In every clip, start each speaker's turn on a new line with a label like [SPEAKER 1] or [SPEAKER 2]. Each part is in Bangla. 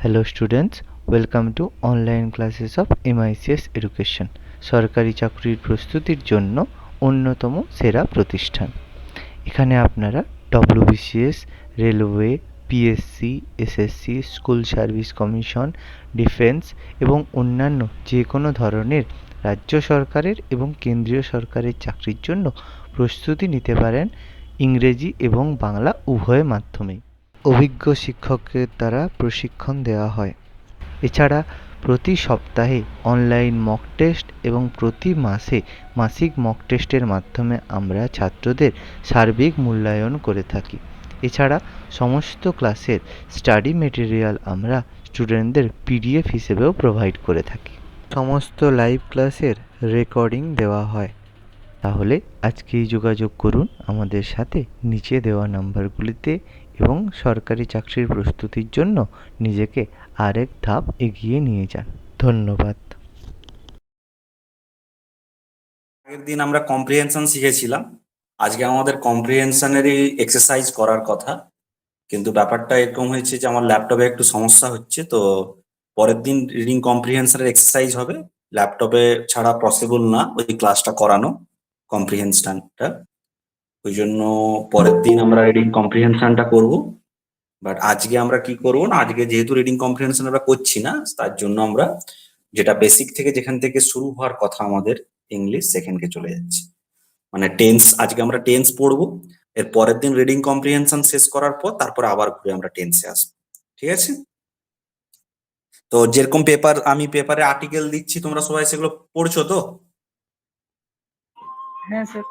[SPEAKER 1] Hello students, welcome to online classes of MICS Education, সরকারি চাকরির প্রস্তুতির জন্য অন্যতম সেরা প্রতিষ্ঠান। এখানে আপনারা WBCS, railway, PSC, SSC, school service commission, defence এবং অন্যান্য যে কোনো ধরনের রাজ্য সরকারের এবং কেন্দ্রীয় সরকারের চাকরির জন্য প্রস্তুতি নিতে পারেন ইংরেজি এবং বাংলা উভয় মাধ্যমেই। অভিজ্ঞ শিক্ষকের দ্বারা প্রশিক্ষণ দেওয়া হয়। এছাড়া প্রতি সপ্তাহে অনলাইন মক টেস্ট এবং প্রতি মাসে মাসিক মক টেস্টের মাধ্যমে আমরা ছাত্রদের সার্বিক মূল্যায়ন করে থাকি। এছাড়া সমস্ত ক্লাসের স্টাডি মেটেরিয়াল আমরা স্টুডেন্টদের পিডিএফ হিসেবেও প্রোভাইড করে থাকি। সমস্ত লাইভ ক্লাসের রেকর্ডিং দেওয়া হয়। তাহলে আজকেই যোগাযোগ করুন আমাদের সাথে নিচে দেওয়া নাম্বারগুলিতে এবং সরকারি চাকরির প্রস্তুতির জন্য নিজেকে আরেক ধাপ এগিয়ে নিয়ে যান। ধন্যবাদ।
[SPEAKER 2] আগের দিন আমরা কম্প্রিহেনশন শিখেছিলাম। আজকে আমাদের কম্প্রিহেনশনেরই এক্সারসাইজ করার কথা, কিন্তু ব্যাপারটা এরকম হয়েছে যে আমার ল্যাপটপে একটু সমস্যা হচ্ছে। তো পরের দিন রিডিং কম্প্রিহেনশনের এক্সারসাইজ হবে, ল্যাপটপে ছাড়া পসিবল না ওই ক্লাসটা করানো কম্প্রিহেনশনটা। ওই জন্য পরের দিন আমরা রিডিং কম্প্রিহেনশনটা করব। বাট আজকে আমরা কি করবো না, আজকে যেহেতু রিডিং কম্প্রিহেনশন আমরা করছি না, তার জন্য আমরা যেটা বেসিক থেকে যেখান থেকে শুরু হওয়ার কথা আমাদের ইংলিশ, সেখানকে চলে যাচ্ছি। মানে টেন্স, আজকে আমরা টেন্স পড়বো। এর পরের দিন রিডিং কম্প্রিহেনশন শেষ করার পর তারপরে আবার ঘুরে আমরা টেন্সে আসবো। ঠিক আছে? তো যেরকম আমি পেপারে আর্টিকেল দিচ্ছি, তোমরা সবাই সেগুলো পড়ছো তো?
[SPEAKER 3] হ্যাঁ স্যার।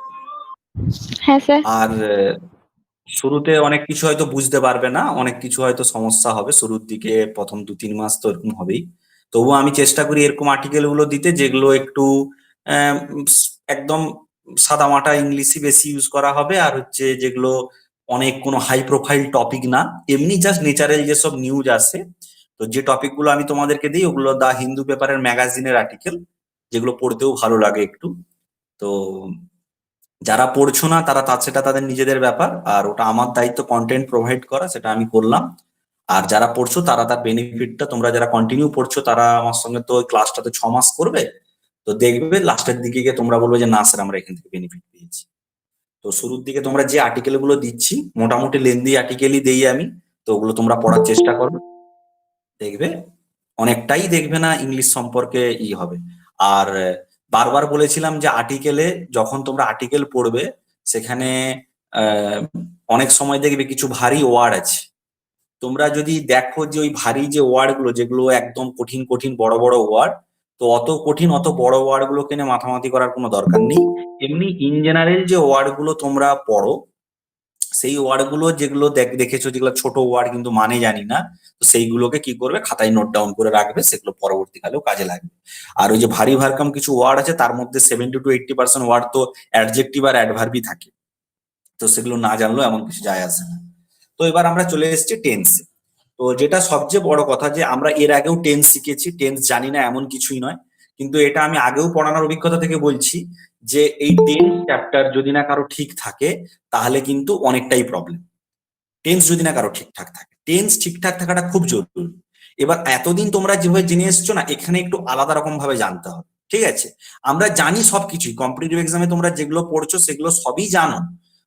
[SPEAKER 3] হ্যাঁ স্যার।
[SPEAKER 2] আর শুরুতে অনেক কিছু হয়তো বুঝতে পারবে না, অনেক কিছু হয়তো সমস্যা হবে শুরুর দিকে, প্রথম 2-3 মাস তো এরকম হবেই। তবুও আমি চেষ্টা করি এরকম আর্টিকেল গুলো দিতে যেগুলো একটু একদম সাদামাটা ইংলিশই বেশি ইউজ করা হবে, আর হচ্ছে যেগুলো অনেক কোনো হাই প্রোফাইল টপিক না, এমনি জাস্ট ন্যাচারাল যেসব নিউজ আসে। তো যে টপিক গুলো আমি তোমাদেরকে দিই ওগুলো দা হিন্দু পেপারের ম্যাগাজিনের আর্টিকেল, যেগুলো পড়তেও ভালো লাগে একটু। তো যারা পড়ছো না তারা সেটা তাদের নিজেদের ব্যাপার, আর ওটা আমার দায়িত্ব কন্টেন্ট প্রোভাইড করা, সেটা আমি করলাম। আর যারা পড়ছো তারা তার বেনিফিটটা, তোমরা যারা কন্টিনিউ পড়ছো তারা আমার সঙ্গে তো ওই ক্লাসটাতে 6 মাস করবে, তো দেখবে লাস্টের দিকে গিয়ে তোমরা বলবে যে না স্যার আমরা এখান থেকে বেনিফিট পেয়েছি। তো শুরুর দিকে তোমরা যে আর্টিকেল গুলো দিচ্ছি মোটামুটি লেন্দি আর্টিকেলই দেই আমি, তো ওগুলো তোমরা পড়ার চেষ্টা করো, দেখবে অনেকটাই দেখবে না ইংলিশ সম্পর্কে হবে। আর বারবার বলেছিলাম যে আর্টিকেলে, যখন তোমরা আর্টিকেল পড়বে সেখানে আহ, অনেক সময় দেখবে কিছু ভারী ওয়ার্ড আছে। তোমরা যদি দেখো যে ওই ভারী যে ওয়ার্ড গুলো, যেগুলো একদম কঠিন কঠিন বড় বড় ওয়ার্ড, তো অত কঠিন অত বড় ওয়ার্ড গুলোকে নিয়ে মাথামাতি করার কোনো দরকার নেই। এমনি ইন জেনারেল যে ওয়ার্ড গুলো তোমরা পড়ো, সেই ওয়ার্ড গুলো যেগুলো দেখেছো যেগুলো ছোট ওয়ার্ড কিন্তু মানে জানি না, তো সেইগুলোকে কি করবে, খাতায় নোট ডাউন করে রাখবে, সেগুলো পরবর্তীকালেও কাজে লাগবে। আর ওই যে ভারী ভারকাম কিছু ওয়ার্ড আছে তার মধ্যে 70-80% ওয়ার্ড তো অ্যাডজেক্টিভ আর অ্যাডভার্বই থাকে, তো সেগুলো না জানলেও এমন কিছু যায় আসে না। তো এবার আমরা চলে এসেছি টেন্সে। তো যেটা সবচেয়ে বড় কথা যে আমরা এর আগেও টেন্স শিখেছি, টেন্স জানি না এমন কিছুই নয়, কিন্তু এটা আমি আগেও পড়ানোর অভিজ্ঞতা থেকে বলছি যে এই টেন্স চ্যাপ্টার যদি না কারো ঠিক থাকে তাহলে কিন্তু অনেকটাই প্রবলেম। টেন্স যদি না কারো ঠিকঠাক থাকে, টেন্স ঠিকঠাক থাকাটা খুব জরুরি। এবার এতদিন তোমরা যেভাবে জেনে এসছো না, এখানে একটু আলাদা রকম ভাবে জানতে হবে। ঠিক আছে? আমরা জানি সবকিছুই, কম্পিটিটিভ এক্সামে তোমরা যেগুলো পড়ছো সেগুলো সবই জানো,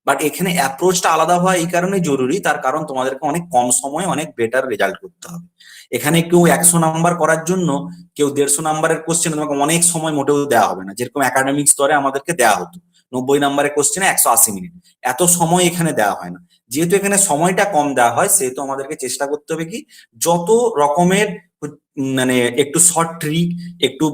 [SPEAKER 2] বাট এখানে অ্যাপ্রোচটা আলাদা হওয়া এই কারণে জরুরি, তার কারণ তোমাদেরকে অনেক কম সময়ে অনেক বেটার রেজাল্ট করতে হবে। এখানে কেউ 100 নাম্বার করার জন্য, কেউ 150 নাম্বারের কোশ্চেন তোমাকে অনেক সময় মোটেও দেওয়া হবে না, যেরকম একাডেমিক স্তরে আমাদেরকে দেওয়া হতো 90 নাম্বারের কোশ্চেনে 180 মিনিট, এত সময় এখানে দেওয়া হয় না। যেহেতু এখানে সময়টা কম দেওয়া হয় সেহেতু আমাদেরকে চেষ্টা করতে হবে কি, যত রকমের মানে একটু শর্ট ট্রিক, একটু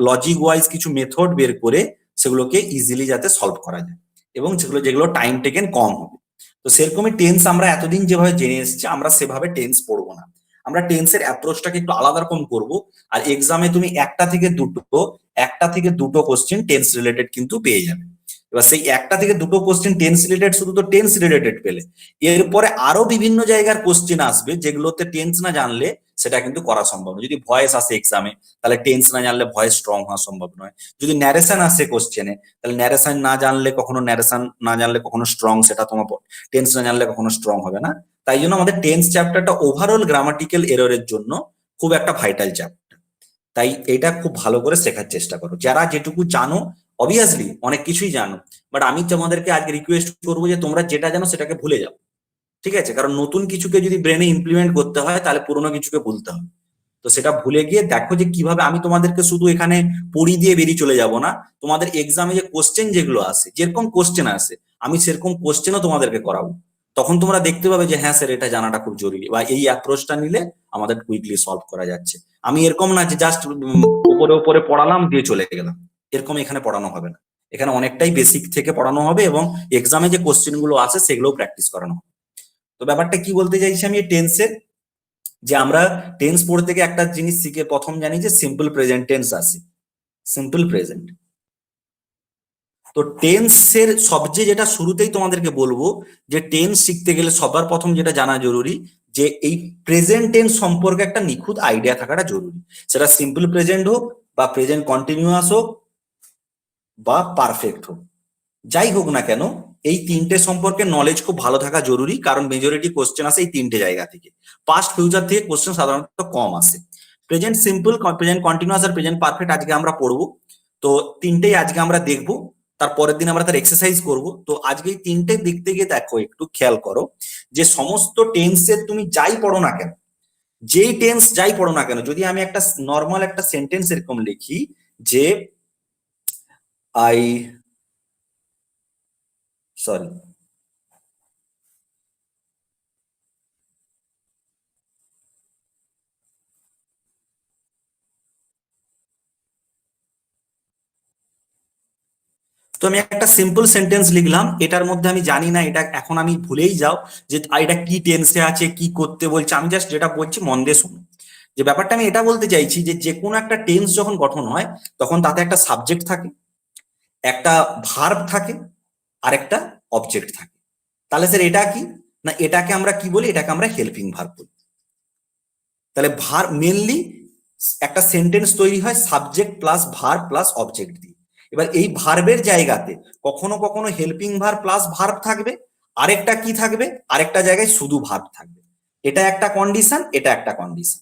[SPEAKER 2] লজিক ওয়াইজ কিছু মেথড বের করে সেগুলোকে ইজিলি যাতে সলভ করা যায়, এবং যেগুলো যেগুলো টাইম টেকেন কম হবে। তো সেরকমই টেন্স আমরা এতদিন যেভাবে জেনে এসেছি, আমরা সেভাবে টেন্স পড়বো না, আমরা টেন্সের অ্যাপ্রোচটাকে একটু আলাদা রকম করবো। আর এক্সামে তুমি একটা থেকে দুটো কোশ্চেন টেন্স রিলেটেড কিন্তু পেয়ে যাবে। এবার সেই একটা থেকে দুটো কোশ্চেন টেন্স রিলেটেড, শুধু তো টেন্স রিলেটেড পেলে, এরপরে আরো বিভিন্ন জায়গার কোশ্চেন আসবে যেগুলোতে টেন্স না জানলে সেটা কিন্তু করা সম্ভব নয়। যদি ভয়েস আসে এক্সামে, তাহলে টেন্স না জানলে ভয়েস স্ট্রং হওয়া সম্ভব নয়। যদি ন্যারেশন আসে কোশ্চেনে, তাহলে ন্যারেশন না জানলে কখনো স্ট্রং, সেটা তোমার টেন্স না জানলে কখনো স্ট্রং হবে না। তাই জন্য আমাদের টেন্স চ্যাপ্টারটা ওভারঅল গ্রামাটিক্যাল এররের জন্য খুব একটা ভাইটাল চ্যাপ্টার। তাই এটা খুব ভালো করে শেখার চেষ্টা করো। যারা যেটুকু জানো, অবভিয়াসলি অনেক কিছুই জানো, বাট আমি তোমাদেরকে আজকে রিকোয়েস্ট করবো যে তোমরা যেটা জানো সেটাকে ভুলে যাও, ঠিক আছে? কারণ নতুন কিছুকে যদি ব্রেনে ইমপ্লিমেন্ট করতে হয় তাহলে পুরোনো কিছুকে ভুলতে হবে। তো সেটা ভুলে গিয়ে দেখো যে কিভাবে, আমি তোমাদেরকে শুধু এখানে পড়ি দিয়ে বেরিয়ে চলে যাব না, তোমাদের এক্সামে যে কোশ্চেন যেগুলো আসে, যেরকম কোশ্চেন আসে আমি সেরকম কোশ্চেনও তোমাদেরকে করাবো। তখন তোমরা দেখতে পাবে যে হ্যাঁ স্যার এটা জানাটা খুব জরুরি, বা এই অ্যাপ্রোচটা নিলে আমাদের কুইকলি সলভ করা যাচ্ছে। আমি এরকম না যে জাস্ট উপরে উপরে পড়ালাম দিয়ে চলে গেলাম, এরকম এখানে পড়ানো হবে না। এখানে অনেকটাই বেসিক থেকে পড়ানো হবে এবং এক্সামে যে কোশ্চেন গুলো আসে সেগুলোও প্র্যাকটিস করানো হবে। তো ব্যাপারটা কি বলতে চাইছি আমি টেন্সের, যে আমরা টেন্স পড়তে গিয়ে একটা জিনিস শিখে প্রথম জানি যে সিম্পল প্রেজেন্ট টেন্স আছে, সিম্পল প্রেজেন্ট। তো টেন্সের সবচেয়ে যেটা শুরুতেই তোমাদেরকে বলবো, যে টেন্স শিখতে গেলে সবার প্রথম যেটা জানা জরুরি, যে এই প্রেজেন্ট টেন্স সম্পর্কে একটা নিখুঁত আইডিয়া থাকাটা জরুরি। সেটা সিম্পল প্রেজেন্ট হোক, বা প্রেজেন্ট কন্টিনিউয়াস হোক, বা পারফেক্ট হোক, যাই হোক না কেন, এই তিনটে সম্পর্কে নলেজ খুব ভালো থাকা জরুরি। কারণ মেজরিটি কোশ্চেন আসে এই তিনটে জায়গা থেকে, পাস্ট ফিউচার থেকে কোশ্চেন সাধারণত কম আসে। প্রেজেন্ট সিম্পল, প্রেজেন্ট কন্টিনিউয়াস আর প্রেজেন্ট পারফেক্ট আজকে আমরা পড়বো। তো তিনটেই আজকে আমরা দেখবো, তারপরের দিন আমরা তার এক্সারসাইজ করব। তো আজকে এই তিনটে দেখতে গিয়ে দেখো, একটু খেয়াল করো যে সমস্ত টেন্সের তুমি যাই পড়ো না কেন, যেই টেন্স যাই পড়ো না কেন, যদি আমি একটা নর্মাল একটা সেন্টেন্স এরকম লিখি যে আই সরি তো আমি একটা সিম্পল সেন্টেন্স লিখলাম, এটার মধ্যে আমি জানি না, এটা এখন আমি ভুলেই যাও যে এটা কি টেন্সে আছে, কি করতে বলছে। আমি জাস্ট যেটা বলছি মন দিয়ে শুনো। যে ব্যাপারটা আমি এটা বলতে চাইছি যে যে কোনো একটা টেন্স যখন গঠন হয় তখন তাতে একটা সাবজেক্ট থাকে, একটা ভার্ব থাকে, আর একটা অবজেক্ট থাকে। তাহলে স্যার এটা কি না, এটাকে আমরা কি বলি, এটাকে আমরা হেল্পিং ভার্ব বলি। তাহলে ভার্ব মেনলি একটা সেন্টেন্স তৈরি হয় subject plus verb plus object দিয়ে। এবার এই ভার্বের জায়গাতে কখনো কখনো হেল্পিং ভার্ব প্লাস ভার্ব থাকবে, আরেকটা কি থাকবে, আরেকটা জায়গায় শুধু ভার্ব থাকবে। এটা একটা কন্ডিশন, এটা একটা কন্ডিশন।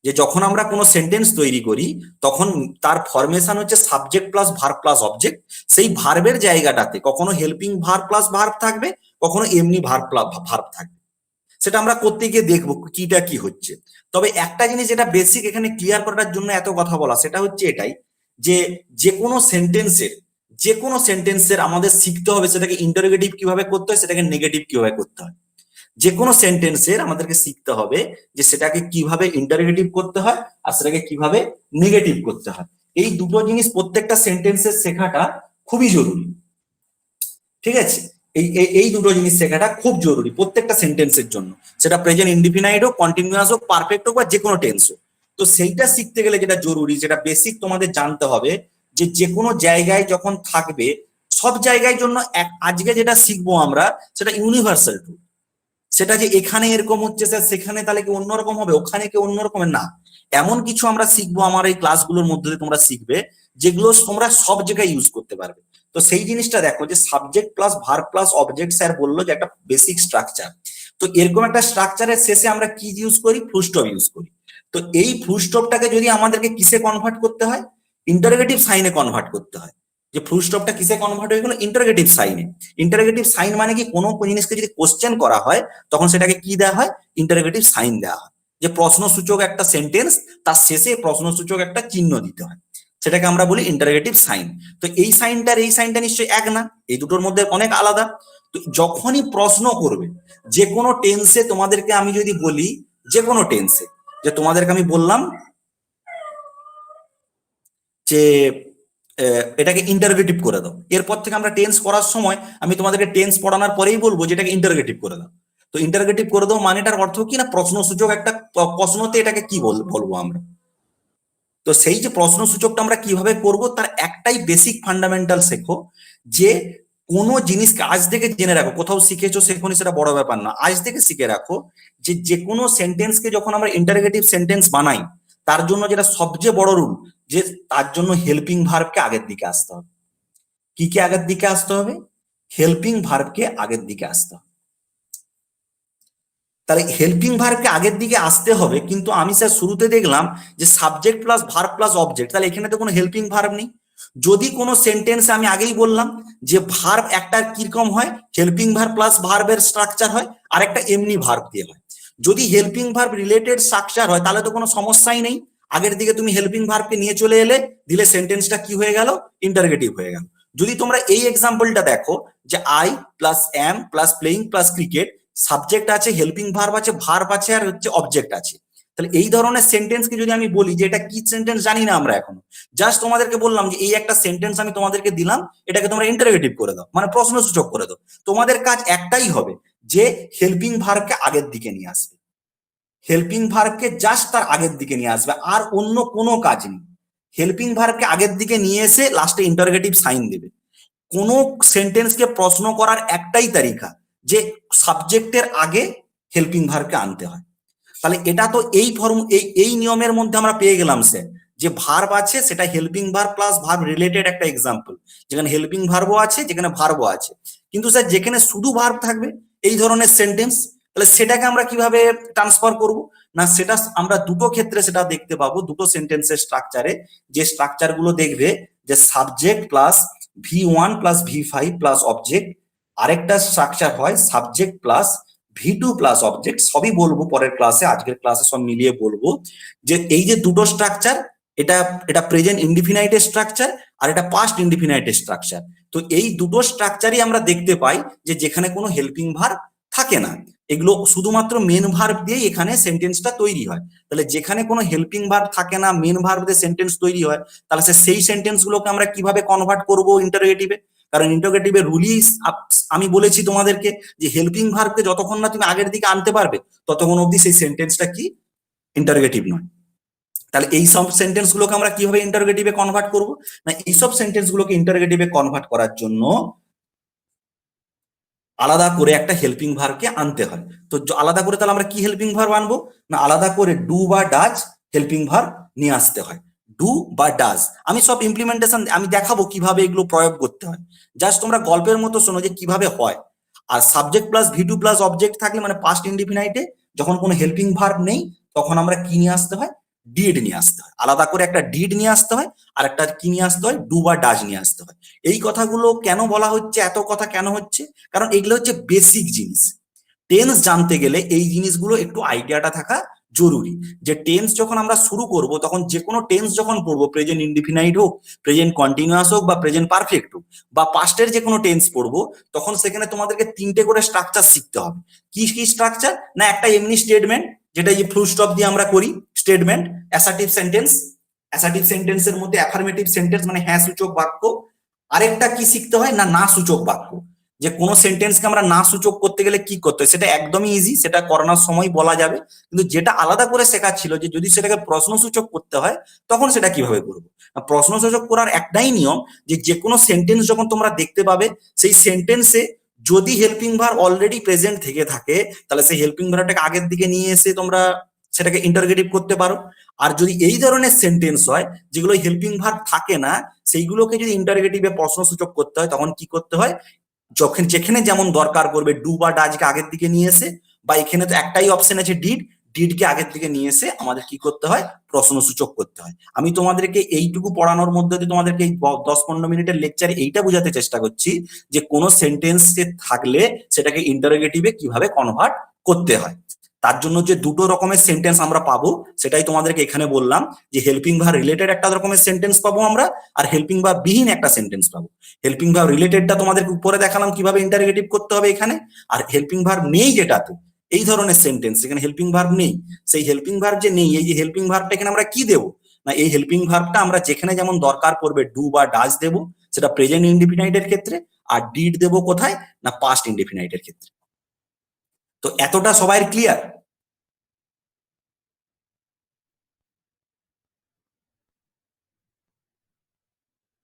[SPEAKER 2] যে যখন আমরা কোনো সেন্টেন্স তৈরি করি তখন তার ফরমেশন হচ্ছে subject plus verb plus object. সেই ভার্বের জায়গাটাতে কখনো হেল্পিং ভার্ব প্লাস ভার্ব থাকবে, কখনো এমনি ভার্ব ভার্ব থাকবে। সেটা আমরা করতে গিয়ে দেখবো কিটা কি হচ্ছে। তবে একটা জিনিস যেটা বেসিক এখানে ক্লিয়ার করার জন্য এত কথা বলা, সেটা হচ্ছে এটাই যে যে কোনো সেন্টেন্সের আমাদের শিখতে হবে সেটাকে ইন্টারোগেটিভ কিভাবে করতে হয়, সেটাকে নেগেটিভ কিভাবে করতে হয়। যে কোনো সেন্টেন্সের আমাদেরকে শিখতে হবে যে সেটাকে কিভাবে ইন্টারোগেটিভ করতে হয় আর সেটাকে কিভাবে নেগেটিভ করতে হয়। এই দুটো জিনিস প্রত্যেকটা সেন্টেন্সের শেখাটা খুবই জরুরি, ঠিক আছে? এই এই এই দুটো জিনিস শেখাটা খুব জরুরি প্রত্যেকটা সেন্টেন্সের জন্য, সেটা প্রেজেন্ট ইনডিফিনাইট হোক, কন্টিনিউয়াস হোক, পারফেক্ট হোক, বা যে কোনো টেন্স হোক। তো সেইটা শিখতে গেলে যেটা জরুরি, যেটা বেসিক তোমাদের জানতে হবে, যে যে কোনো জায়গায় যখন থাকবে, সব জায়গায় জন্য আজকে যেটা শিখবো আমরা সেটা ইউনিভার্সাল ট্রুথ। সেটা যে এখানে এরকম হচ্ছে স্যার, সেখানে তাহলে কি অন্যরকম হবে, ওখানে কি অন্যরকমের না, এমন কিছু আমরা শিখবো আমার এই ক্লাসগুলোর মধ্যে দিয়ে তোমরা শিখবে যেগুলো তোমরা সব জায়গায় ইউজ করতে পারবে। তো সেই জিনিসটা দেখো যে subject plus verb plus object, sir বললো যে একটা বেসিক স্ট্রাকচার। তো এরকম একটা স্ট্রাকচারের শেষে আমরা কি ইউজ করি, ফুল স্টপ ইউজ করি। তো এই ফুল স্টপটাকে যদি আমাদেরকে কিসে কনভার্ট করতে হয়, ইন্টারোগেটিভ সাইনে কনভার্ট করতে হয়। যে ফুল স্টপটা কিসে কনভার্ট হয়ে গেল, ইন্টারোগেটিভ সাইনে। ইন্টারোগেটিভ সাইন মানে কি, কোনো জিনিসকে যদি কোশ্চেন করা হয় তখন সেটাকে কি দেওয়া হয়, ইন্টারোগেটিভ সাইন দেওয়া হয়। যে প্রশ্নসূচক একটা সেন্টেন্স, তার শেষে প্রশ্নসূচক একটা চিহ্ন দিতে হয়, সেটাকে আমরা বলি ইন্টারোগেটিভ সাইন। তো এই সাইনটা নিশ্চয়ই এক না, এই দুটোর মধ্যে অনেক আলাদা। তো যখনই প্রশ্ন করবে যে কোনো টেন্সে, তোমাদেরকে আমি যদি বলি যে কোনো টেন্সে, যে তোমাদেরকে আমি বললাম যে এটাকে ইন্টারোগেটিভ করে দাও, এরপর থেকে আমরা টেন্স করার সময় আমি তোমাদেরকে টেন্স পড়ানোর পরেই বলবো যে এটাকে ইন্টারোগেটিভ করে দাও। তো ইন্টারোগেটিভ করে দাও মানেটার অর্থ কি না, প্রশ্নসূচক একটা প্রশ্নতে এটাকে কি বলবো আমরা। তো সেই যে প্রশ্নসূচকটা আমরা কিভাবে করব তার একটাই বেসিক ফান্ডামেন্টাল শেখো, যে কোনো জিনিসকে আজ থেকে জেনে রাখো, কোথাও শিখেছো শেখোনি সেটা বড় ব্যাপার না, আজ থেকে শিখে রাখো যে যে কোনো সেন্টেন্সকে যখন আমরা ইন্টারোগেটিভ সেন্টেন্স বানাই, তার জন্য যেটা সবচেয়ে বড় রুল, যে তার জন্য হেল্পিং ভার্বকে আগের দিকে আসতে হবে। কি কে আগের দিকে আসতে হবে? হেল্পিং ভার্বকে আগের দিকে আসতে হবে। তাহলে হেল্পিং ভার্বকে আগের দিকে আসতে হবে, কিন্তু আমি স্যার শুরুতে দেখলাম যে subject plus verb plus object, তাহলে এখানে তো কোনো হেল্পিং ভার্ব নেই। যদি কোনো সেন্টেন্সে আমি আগেই বললাম যে ভার্ব একটা কিরকম হয়, হেল্পিং ভার্ব প্লাস ভার্বের স্ট্রাকচার হয়, আর একটা এমনি ভার্ব দিয়ে হয়। যদি হেল্পিং ভার্ব রিলেটেড স্ট্রাকচার হয় তাহলে তো কোনো সমস্যাই নেই, আগের দিকে তুমি হেল্পিং ভার্বকে নিয়ে চলে এলে, দিলে সেন্টেন্সটা কি হয়ে গেল? ইন্টারগেটিভ হয়ে গেল। যদি তোমরা এই এক্সাম্পলটা দেখো যে I plus am plus playing plus cricket, subject আছে, হেল্পিং ভার্ব আছে, ভার্ব আছে, আর হচ্ছে অবজেক্ট আছে, তাহলে এই ধরনের সেন্টেন্সকে যদি আমি বলি যে এটা কি সেন্টেন্স জানি না আমরা এখনো, জাস্ট তোমাদেরকে বললাম যে এই একটা সেন্টেন্স আমি তোমাদেরকে দিলাম, এটাকে তোমরা ইন্টারোগেটিভ করে দাও, মানে প্রশ্নসূচক করে দাও। তোমাদের কাজ একটাই হবে যে হেল্পিং ভার্বকে আগের দিকে নিয়ে আসবে, হেল্পিং ভার্বকে জাস্ট তার আগের দিকে নিয়ে আসবে, আর অন্য কোনো কাজ নেই। হেল্পিং ভার্বকে আগের দিকে নিয়ে এসে লাস্টে ইন্টারোগেটিভ সাইন দেবে। কোন সেন্টেন্সকে প্রশ্ন করার একটাই তারিকা, যে সাবজেক্টের আগে হেল্পিং ভার্বকে আনতে হয়। তাহলে এটা তো এই ফর্ম এই নিয়মের মধ্যে আমরা পেয়ে গেলাম স্যার, যে ভার্ব আছে সেটা helping verb plus verb related একটা এক্সাম্পল, যেখানে হেল্পিং ভার্বও আছে, যেখানে ভার্বও আছে। কিন্তু স্যার যেখানে শুধু ভার্ব থাকবে এই ধরনের সেন্টেন্স, তাহলে সেটাকে আমরা কিভাবে ট্রান্সফার করব? না, সেটা আমরা দুটো ক্ষেত্রে সেটা দেখতে পাবো, দুটো সেন্টেন্সের স্ট্রাকচারে, যে স্ট্রাকচার গুলো দেখবে যে subject plus V1 plus V5 plus object, আরেকটা স্ট্রাকচার হয় subject plus V2 plus object. সবই বলবো পরের ক্লাসে, আজকের ক্লাসে সব মিলিয়ে বলবো যে এই যে দুটো স্ট্রাকচার, এটা এটা প্রেজেন্ট ইনডিফিনাইটের স্ট্রাকচার, আর এটা পাস্ট ইনডিফিনাইটের স্ট্রাকচার। তো এই দুটো স্ট্রাকচারই আমরা দেখতে পাই যে যেখানে কোনো হেল্পিং ভার্ব থাকে না, এগুলো শুধুমাত্র মেন ভার্ব দিয়ে এখানে সেন্টেন্সটা তৈরি হয়। তাহলে যেখানে কোনো হেল্পিং ভার্ব থাকে না, মেন ভার্ব দিয়ে সেন্টেন্স তৈরি হয়, তাহলে সেই সেন্টেন্স গুলোকে আমরা কিভাবে কনভার্ট করব ইন্টারোগেটিভে? কারণ ইন্টারোগেটিভের রুলই আমি বলেছি তোমাদেরকে যে হেল্পিং ভার্বকে যতক্ষণ না তুমি আগের দিকে আনতে পারবে ততক্ষণ অবধি সেই সেন্টেন্সটা কি? ইন্টারোগেটিভ নয়। তাহলে এই সব সেন্টেন্স গুলোকে আমরা কিভাবে ইন্টারোগেটিভে কনভার্ট করব? না, এইসব সেন্টেন্স গুলোকে ইন্টারোগেটিভে কনভার্ট করার জন্য আলাদা করে একটা হেল্পিং ভার্বকে আনতে হয়। তো আলাদা করে তাহলে আমরা কি হেল্পিং ভার্ব আনবো? না, আলাদা করে ডু বা ডাজ হেল্পিং ভার্ব নিয়ে আসতে হয়। ডু বা ডাজ আমি সব ইমপ্লিমেন্টেশন আমি দেখাবো কিভাবে এগুলো প্রয়োগ করতে হয়, জাস্ট তোমরা গল্পের মতো শোনো যে কিভাবে হয়। আর subject plus V2 plus object থাকলে, মানে পাস্ট ইনডিফিনাইটে যখন কোনো হেল্পিং ভার্ব নেই, তখন আমরা কি নিয়ে আসতে হয়? ডিড নিয়ে আসতে হয়। আলাদা করে একটা ডিড নিয়ে আসতে হয়, আর একটা কি নিয়ে আসতে হয়? ডু বা ডাজ নিয়ে আসতে হয়। এই কথাগুলো কেন বলা হচ্ছে, এত কথা কেন হচ্ছে? কারণ এগুলো হচ্ছে বেসিক জিনিস। টেন্স জানতে গেলে এই জিনিসগুলো একটু আইডিয়াটা থাকা জরুরি। যে টেন্স যখন আমরা শুরু করব, তখন যে কোনো টেন্স যখন পড়বো, প্রেজেন্ট ইনডিফিনাইট হোক, প্রেজেন্ট কন্টিনিউয়াস হোক, বা প্রেজেন্ট পারফেক্ট হোক, বা পাস্টের যে কোনো টেন্স পড়বো, তখন সেখানে তোমাদেরকে তিনটে করে স্ট্রাকচার শিখতে হবে। কি কি স্ট্রাকচার? না, একটা এমনি স্টেটমেন্ট, যেটা এই ফুল স্টপ দিয়ে আমরা করি স্টেটমেন্ট। অ্যাসার্টিভ সেন্টেন্স, অ্যাসার্টিভ সেন্টেন্সের মধ্যে অ্যাফার্মেটিভ সেন্টেন্স মানে হ্যাঁ সূচক বাক্য। আরেকটা কি শিখতে হয়? না, না সূচক বাক্য। যে কোনো সেন্টেন্সকে আমরা না সূচক করতে গেলে কি করতে হয়, সেটা একদমই ইজি, সেটা করানোর সময় বলা যাবে। কিন্তু যেটা আলাদা করে শেখাচ্ছিল যে যদি সেটাকে প্রশ্নসূচক করতে হয় তখন সেটা কিভাবে করবো। প্রশ্নসূচক করার একটাই নিয়ম, যে যে কোনো সেন্টেন্স যখন তোমরা দেখতে পাবে, সেই সেন্টেন্সে যদি হেল্পিং ভার্ব অলরেডি প্রেজেন্ট থেকে থাকে, তাহলে সেই হেল্পিং ভার্বটাকে আগের দিকে নিয়ে এসে তোমরা সেটাকে ইন্টারোগেটিভ করতে পারো। আর যদি এই ধরনের সেন্টেন্স হয় যেগুলো হেল্পিং ভার্ব থাকে না, সেইগুলোকে যদি ইন্টারোগেটিভে প্রশ্নসূচক করতে হয়, তখন কি করতে হয়? যখন যেখানে যেমন দরকার করবে ডু বা ডাজকে আগের দিকে নিয়ে এসে, বা এখানে তো একটাই অপশন আছে ডিড, ডিডকে আগের দিকে নিয়ে এসে আমাদের কি করতে হয়? প্রশ্নসূচক করতে হয়। আমি তোমাদেরকে এইটুকু পড়ানোর মধ্যে দিয়ে তোমাদেরকে এই 10-15 মিনিটের লেকচারে এইটা বোঝাতে চেষ্টা করছি যে কোনো সেন্টেন্সে থাকলে সেটাকে ইন্টারোগেটিভে কিভাবে কনভার্ট করতে হয়। তার জন্য যে দুটো রকমের সেন্টেন্স আমরা পাবো, সেটাই তোমাদেরকে এখানে বললাম, যে হেল্পিং ভার্ব রিলেটেড একটা রকমের সেন্টেন্স পাবো আমরা, আর হেল্পিং ভার্ব বিহীন একটা সেন্টেন্স পাবো। হেল্পিং ভার্ব রিলেটেডটা তোমাদেরকে উপরে দেখালাম কিভাবে ইন্টারোগেটিভ করতে হবে এখানে, আর হেল্পিং ভার্ব নেই যেটাতে, এই ধরনের সেন্টেন্স যেখানে হেল্পিং ভার্ব নেই, সেই হেল্পিং ভার্ব যে নেই, এই যে হেল্পিং ভার্বটা এখানে আমরা কি দেবো? না, এই হেল্পিং ভার্বটা আমরা যেখানে যেমন দরকার পড়বে ডু বা ডাজ দেবো, সেটা প্রেজেন্ট ইনডিফিনাইটের ক্ষেত্রে, আর ডিড দেবো কোথায়? না, পাস্ট ইনডিফিনাইটের ক্ষেত্রে। তো এতটা সবাই ক্লিয়ার?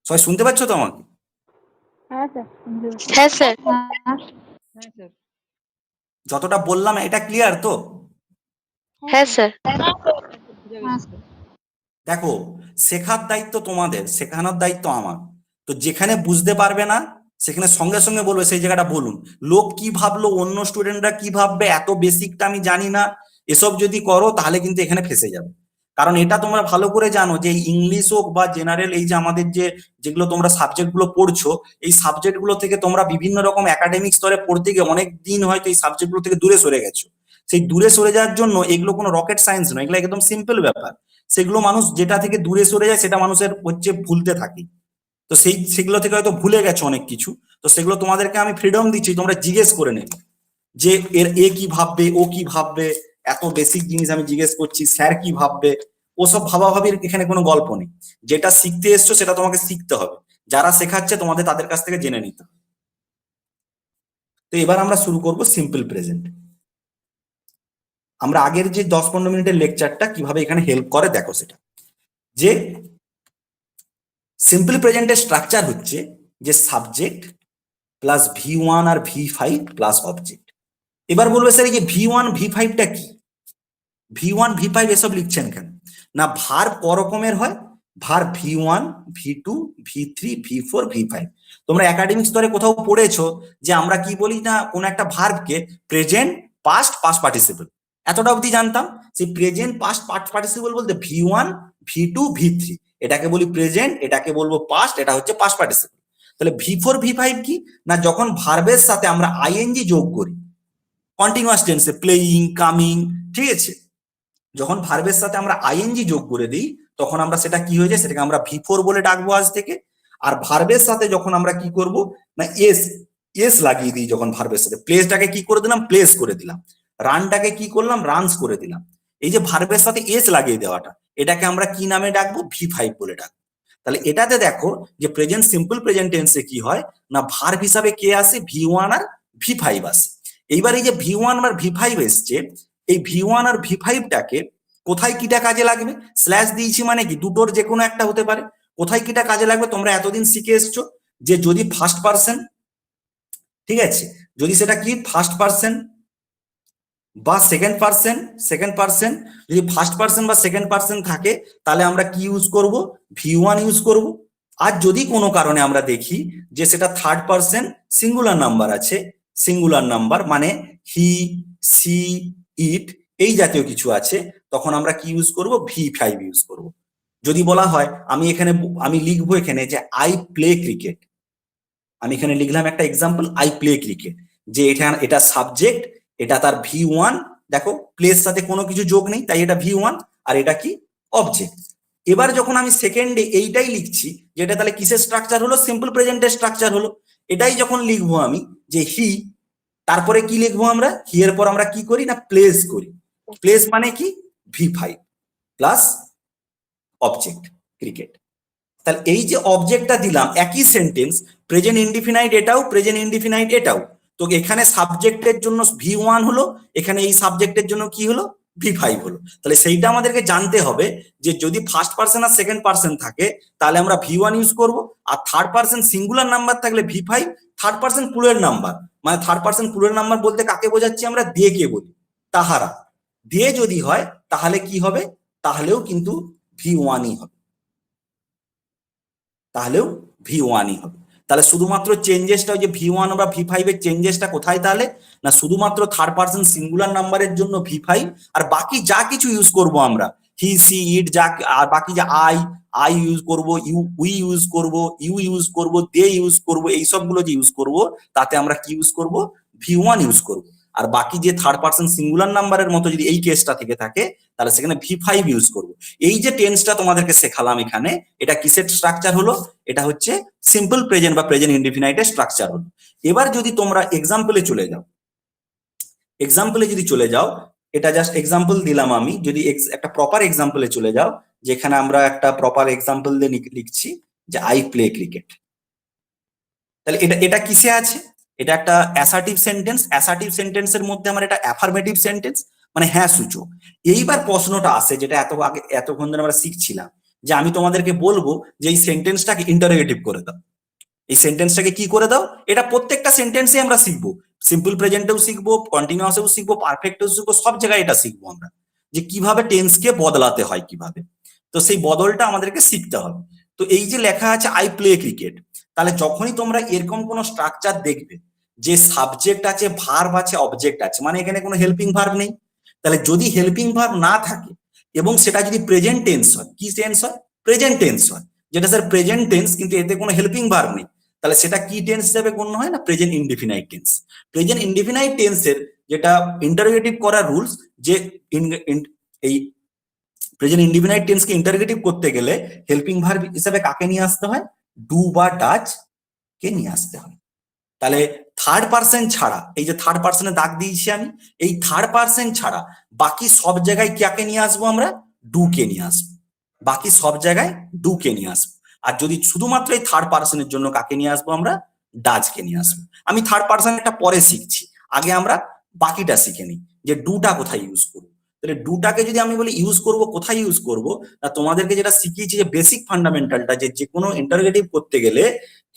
[SPEAKER 2] সবাই শুনতে পাচ্ছ তো আমাকে?
[SPEAKER 3] হ্যাঁ স্যার।
[SPEAKER 2] যতটা বললাম এটা ক্লিয়ার তো?
[SPEAKER 3] হ্যাঁ স্যার।
[SPEAKER 2] দেখো, শেখার দায়িত্ব তোমাদের, শেখানোর দায়িত্ব আমার। তো যেখানে বুঝতে পারবে না সেখানে সঙ্গে সঙ্গে বলবে, সেই জায়গাটা বলুন। লোক কি ভাবলো, অন্য স্টুডেন্টরা কি ভাববে, এত বেসিকটা আমি জানি না, এসব যদি করো তাহলে কিন্তু এখানে ফেঁসে যাবে। কারণ এটা তোমরা ভালো করে জানো যে ইংলিশ হোক বা জেনারেল, এই যে আমাদের যেগুলো তোমরা সাবজেক্ট গুলো পড়ছো, এই সাবজেক্ট গুলো থেকে তোমরা বিভিন্ন রকম একাডেমিক স্তরে পড়তে গিয়ে অনেক দিন হয়তো এই সাবজেক্ট গুলো থেকে দূরে সরে গেছো। সেই দূরে সরে যাওয়ার জন্য এগুলো কোনো রকেট সায়েন্স নয়, এগুলো একদম সিম্পল ব্যাপার। সেগুলো মানুষ যেটা থেকে দূরে সরে যায় সেটা মানুষের হচ্ছে ভুলতে থাকে। তো সেগুলো থেকে হয়তো ভুলে গেছো অনেক কিছু। তো সেগুলো তোমাদেরকে আমি ফ্রিডম দিচ্ছি, তোমরা জিজ্ঞেস করে নেবে যে এ কি ভাববে, ও কি ভাববে। এত বেসিক জিনিস আমি জিজ্ঞেস করছি, স্যার কি ভাববে। ওসব ভাবাভাবির এখানে কোনো গল্প নেই। যেটা শিখতে এসছো সেটা তোমাকে শিখতে হবে, যারা শেখাচ্ছে তোমাদের তাদের কাছ থেকে জেনে নিতে হবে। তো এবার আমরা শুরু করব সিম্পল প্রেজেন্ট। আমরা আগের যে 10-15 মিনিটের লেকচারটা কিভাবে এখানে হেল্প করে দেখো, সেটা যে সিম্পল প্রেজেন্টের স্ট্রাকচার হচ্ছে যে সাবজেক্ট প্লাস V1 আর V5 প্লাস অবজেক্ট। এবার বলবে স্যার এই যে V1 V5টা কি, V1 V5 এসব লিখছেন কেন? না, ভার ক রকমের হয়? ভার V1 V2 V3 V4 V5। তোমরা একাডেমিক স্তরে কোথাও পড়েছো যে আমরা কি বলি না, কোন একটা ভার্বকে প্রেজেন্ট পাস্ট পাস্ট পার্টিসিপল, এতটা অবধি জানতাম। সেই প্রেজেন্ট পাস্ট পাস্ট পার্টিসিপল বলতে V1 V2 V3 এটাকে বলি প্রেজেন্ট, এটাকে বলবো পাস্ট, এটা হচ্ছে পাস্ট পার্টিসিপল। তাহলে V4 V5 কি না, যখন ভার্বের সাথে আমরা আইএনজি যোগ করি কন্টিনিউয়াস টেন্সে, প্লেইং, কামিং, ঠিক আছে, যখন ভার্বের সাথে আমরা আইএনজি যোগ করে দিই তখন আমরা সেটা কি হয়ে যায়, সেটাকে আমরা V4 বলে ডাকবো আজ থেকে। আর ভার্বের সাথে যখন আমরা কি করব না এস এস লাগিয়ে দিই, যখন ভার্বের সাথে প্লেসটাকে কি করে দিলাম, প্লেস করে দিলাম। রানটাকে কি করলাম, রানস করে দিলাম। এই যে ভার্বের সাথে এস লাগিয়ে দেওয়াটা, এটাকে আমরা কি নামে ডাকবো, V5 বলে ডাকবো। তাহলে এটাতে দেখো যে প্রেজেন্ট সিম্পল প্রেজেন্ট টেন্সে কি হয় না, ভার্ব হিসাবে কে আসে, V1 আর V5 আসে। এইবার এই যে V1 আর V5 এসছে, এই V1 আর V5টাকে কোথায় কিটা কাজে লাগবে, স্ল্যাশ দিয়েছি মানে কি দুটোর যে কোনো একটা হতে পারে। কোথায় কিটা কাজে লাগবে তোমরা এতদিন শিখে এসছো যে যদি ফার্স্ট পার্সন, ঠিক আছে, যদি সেটা কি ফার্স্ট পার্সন বা সেকেন্ড পার্সন, যদি ফার্স্ট পার্সন বা সেকেন্ড পার্সন থাকে তাহলে আমরা কি ইউজ করব, V1 ইউজ করব। আর যদি কোনো কারণে আমরা দেখি যে সেটা থার্ড পার্সন সিঙ্গুলার নাম্বার আছে, সিঙ্গুলার নাম্বার মানে হি, সি, ইট এই জাতীয় কিছু আছে, তখন আমরা কি ইউজ করব, V5 ইউজ করব। যদি বলা হয় আমি লিখবো এখানে যে আই প্লে ক্রিকেট, আমি এখানে লিখলাম একটা এক্সাম্পল, আই প্লে ক্রিকেট, যে এটা সাবজেক্ট, এটা তার V1, দেখো প্লের সাথে কোনো কিছু যোগ নেই তাই এটা V1, আর এটা কি অবজেক্ট। এবার যখন আমি সেকেন্ডে এইটাই লিখছি, যেটা তাহলে কিসের স্ট্রাকচার হলো, সিম্পল প্রেজেন্টের স্ট্রাকচার হলো। এটাই যখন লিখবো আমি যে হি, তারপরে কি লিখবো আমরা, হি এর পর আমরা কি করি না প্লেস করি। প্লেস মানে কি, V5 প্লাস অবজেক্ট ক্রিকেট। তাহলে এই যে অবজেক্টটা দিলাম, একই সেন্টেন্স, প্রেজেন্ট ইনডিফিনাইট এটাও, প্রেজেন্ট ইনডিফিনাইট এটাও। তো এখানে সাবজেক্টের জন্য V1 হলো, এখানে এই সাবজেক্টের জন্য কি হলো, V5 হলো। তাহলে সেইটা আমাদেরকে জানতে হবে যে যদি ফার্স্ট পার্সন আর সেকেন্ড পার্সন থাকে তাহলে আমরা V1 ইউজ করব, আর থার্ড পার্সন সিঙ্গুলার নাম্বার থাকলে V5, third person plural number মানে থার্ড পার্সন প্লুরাল নাম্বার বলতে কাকে বোঝাচ্ছি আমরা, দিয়ে কে বলি, তাহারা। দিয়ে যদি হয় তাহলে কি হবে, তাহলেও কিন্তু V1ই হবে, তাহলেও V1ই হবে। তাহলে শুধুমাত্র চেঞ্জেসটা ওই যে V1 বা V5 এর চেঞ্জেসটা কোথায়, তাহলে না শুধুমাত্র থার্ড পার্সন সিঙ্গুলার নাম্বারের জন্য V5, আর বাকি যা কিছু ইউজ করব আমরা, হি, সি, ইট, যা, আর বাকি যে আই ইউজ করব, উই ইউজ করব, ইউ ইউজ করব, দে ইউজ করব, এই সবগুলো যে ইউজ করব তাতে আমরা কি ইউজ করব, V1 ইউজ করব। আর বাকি যে থার্ড পার্সন সিঙ্গুলার নাম্বারের মতো যদি এই কেসটা থেকে থাকে তাহলে সেখানে V5 ইউজ করব। এই যে টেন্সটা তোমাদেরকে শেখালাম এখানে, এটা কিসের স্ট্রাকচার হলো, এটা হচ্ছে সিম্পল প্রেজেন্ট বা প্রেজেন্ট ইনডিফিনাইটের স্ট্রাকচার হলো। এবার যদি তোমরা এক্সাম্পলে চলে যাও, এক্সাম্পলে যদি চলে যাও, এটা জাস্ট এক্সাম্পল দিলাম আমি, যদি একটা প্রপার এক্সাম্পলে চলে যাও, যেখানে আমরা একটা প্রপার এক্সাম্পল দিয়ে লিখছি যে আই প্লে ক্রিকেট, তাহলে এটা এটা কিসে আছে, এটা একটা অ্যাসার্টিভ সেন্টেন্স। অ্যাসার্টিভ সেন্টেন্সের মধ্যে আমার এটা অ্যাফার্মেটিভ সেন্টেন্স মানে হ্যাঁ সূচক। এইবার প্রশ্নটা আসে যেটা এতক্ষণ ধরে আমরা শিখছিলাম, যে আমি তোমাদেরকে বলবো যে এই সেন্টেন্সটাকে ইন্টারোগেটিভ করে দাও। এই সেন্টেন্সটাকে কি করে দাও। এটা প্রত্যেকটা সেন্টেন্সে আমরা শিখবো, সিম্পল প্রেজেন্টেও শিখবো, কন্টিনিউয়াসেও শিখবো, পারফেক্টেও শিখবো, সব জায়গায় এটা শিখবো আমরা, যে কিভাবে টেন্সকে বদলাতে হয় কিভাবে। তো সেই বদলটা আমাদেরকে শিখতে হবে। তো এই যে লেখা আছে আই প্লে ক্রিকেট, তাহলে যখনই তোমরা এরকম কোনো স্ট্রাকচার দেখবে যে সাবজেক্ট আছে, ভার্ব আছে, অবজেক্ট আছে, মানে এখানে কোনো হেল্পিং ভার্ব নেই, তাহলে যদি হেল্পিং ভার্ব না থাকে এবং সেটা যদি প্রেজেন্ট টেন্স হয়, কি টেন্স হয়, প্রেজেন্ট টেন্স হয়, যেটা স্যার প্রেজেন্ট টেন্স কিন্তু এতে কোনো হেল্পিং ভার্ব নেই, তাহলে সেটা কি টেন্স হিসেবে গণ্য হয় না, present indefinite tense. Present indefinite টেন্সের যেটা ইন্টারোগেটিভ করার রুলস, যে এই প্রেজেন্ট ইনডিফিনাইট টেন্সকে ইন্টারোগেটিভ করতে গেলে হেল্পিং ভার্ব হিসেবে কাকে নিয়ে আসতে হয়, ডু বা ডাজ কে নিয়ে আসতে হয়। তাহলে থার্ড পার্সন ছাড়া, এই যে থার্ড পার্সনে দাগ দিয়েছি আমি, এই থার্ড পার্সন ছাড়া বাকি সব জায়গায় কাকে নিয়ে আসবো আমরা, ডু কে নিয়ে আসবো, বাকি সব জায়গায় ডু কে নিয়ে আসবো। আর যদি শুধুমাত্র এই থার্ড পার্সনের জন্য কাকে নিয়ে আসবো আমরা, ডাজ কে নিয়ে আসবো। আমি থার্ড পার্সন একটা পরে শিখছি, আগে আমরা বাকিটা শিখে নিই যে ডুটা কোথায় ইউজ করবো। তাহলে ডুটাকে যদি আমি বলি ইউজ করব, কোথায় ইউজ করব, না তোমাদেরকে যেটা শিখিয়েছি যে বেসিক ফান্ডামেন্টালটা, যে কোনো ইন্টারোগেটিভ করতে গেলে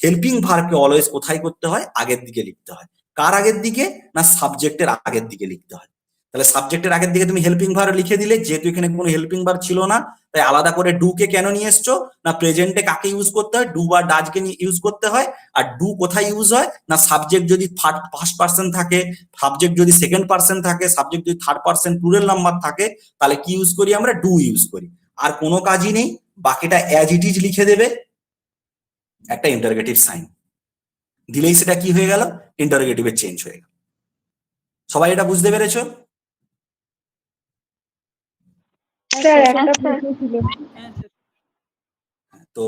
[SPEAKER 2] হেল্পিং ভার্বকে অলওয়েজ কোথায় করতে হয়, আগের দিকে লিখতে হয়। কার আগের দিকে, না সাবজেক্টের আগের দিকে লিখতে হয়। তাহলে সাবজেক্টের আগের দিকে তুমি হেল্পিং ভার্ব লিখে দিলে, যেহেতু এখানে কোনো হেল্পিং ভার্ব ছিল না, তাই আলাদা করে ডু কে কেন নিয়ে এসছো, না প্রেজেন্টে কাকে ইউজ করতে হয়, ডু বা ডাজ কে ইউজ করতে হয়। আর ডু কোথায় ইউজ হয়, না সাবজেক্ট যদি ফার্স্ট পার্সন থাকে, সাবজেক্ট যদি সেকেন্ড পার্সন থাকে, সাবজেক্ট যদি থার্ড পার্সন প্লুরাল নাম্বার থাকে, তাহলে কি ইউজ করি আমরা, ডু ইউজ করি। আর কোনো কাজই নেই, বাকিটা অ্যাজ ইট ইজ লিখে দেবে, একটা ইন্টারোগেটিভ সাইন দিলেই সেটা কি হয়ে গেল, ইন্টারোগেটিভে চেঞ্জ হয়ে গেল। সবাই এটা বুঝতে পেরেছো?
[SPEAKER 4] স্যার একটা প্রশ্ন ছিল।
[SPEAKER 2] তো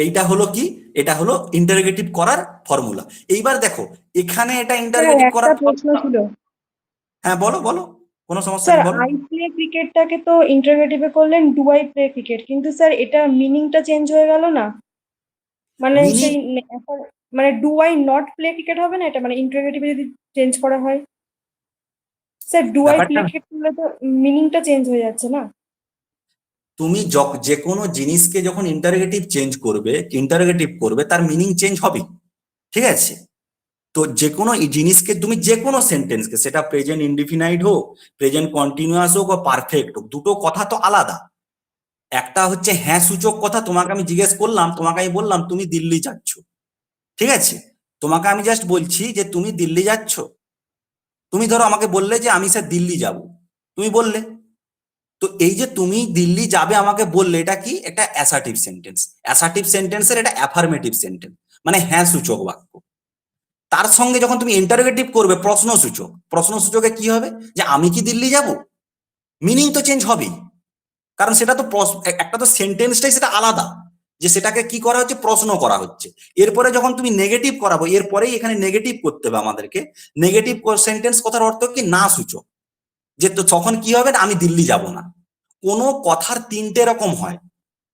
[SPEAKER 2] এইটা হলো কি, এটা হলো ইন্টারোগেটিভ করার ফর্মুলা। এইবার দেখো এখানে এটা
[SPEAKER 4] স্যার
[SPEAKER 2] ইন্টারোগেটিভ
[SPEAKER 4] একটা
[SPEAKER 2] করার
[SPEAKER 4] প্রশ্ন ছিল।
[SPEAKER 2] হ্যাঁ বলো বলো, কোনো সমস্যা
[SPEAKER 4] স্যার
[SPEAKER 2] নেই, বলো।
[SPEAKER 4] আই প্লে ক্রিকেটটাকে তো ইন্টারোগেটিভে করলেন ডু আই প্লে ক্রিকেট, কিন্তু স্যার এটা মিনিংটা চেঞ্জ হয়ে গেল না? মানে
[SPEAKER 2] মিনিং,
[SPEAKER 4] সেই মানে do I not play cricket হবে না এটা, মানে ইন্টারোগেটিভে যদি চেঞ্জ করা হয়? স্যার ডু আই প্লে
[SPEAKER 2] ব্যাপারটা
[SPEAKER 4] ক্রিকেট করলে তো মিনিংটা চেঞ্জ হয়ে যাচ্ছে না?
[SPEAKER 2] তুমি যে কোনো জিনিসকে যখন ইন্টারোগেটিভ করবে তার মিনিং চেঞ্জ হবে, ঠিক আছে। তো যে কোনো জিনিসকে তুমি যে কোনো সেন্টেন্সকে, সেটা প্রেজেন্ট ইনডিফিনাইট হোক, প্রেজেন্ট কন্টিনিউয়াস হোক বা পারফেক্ট হোক, দুটো কথা তো আলাদা। একটা হচ্ছে হ্যাঁ সূচক কথা, তোমাকে আমি জিজ্ঞেস করলাম, তোমাকে আমি বললাম তুমি দিল্লি যাচ্ছ, ঠিক আছে, তোমাকে আমি জাস্ট বলছি যে তুমি দিল্লি যাচ্ছ, তুমি ধরো আমাকে বললে যে আমি স্যার দিল্লি যাব, তুমি বললে, তো এই যে তুমি দিল্লি যাবে আমাকে বললে, এটা কি, একটা অ্যাসার্টিভ সেন্টেন্স। অ্যাসার্টিভ সেন্টেন্সের এটা অ্যাফার্মেটিভ সেন্টেন্স, মানে হ্যাঁ সূচক বাক্য। তার সঙ্গে যখন তুমি ইন্টারোগেটিভ করবে প্রশ্নসূচক, প্রশ্নসূচকে কি হবে, যে আমি কি দিল্লি যাব, মিনিং তো চেঞ্জ হবেই, কারণ সেটা তো একটা তো সেন্টেন্সটাই সেটা আলাদা, যে সেটাকে কি করা হচ্ছে, প্রশ্ন করা হচ্ছে। এরপরে যখন তুমি নেগেটিভ করাবো, এরপরেই এখানে নেগেটিভ করতে হবে আমাদেরকে। নেগেটিভ সেন্টেন্স কথার অর্থ কি, না সূচক, যে তো তখন কি হবে, আমি দিল্লি যাব না। কোনো কথার তিনটে রকম হয়,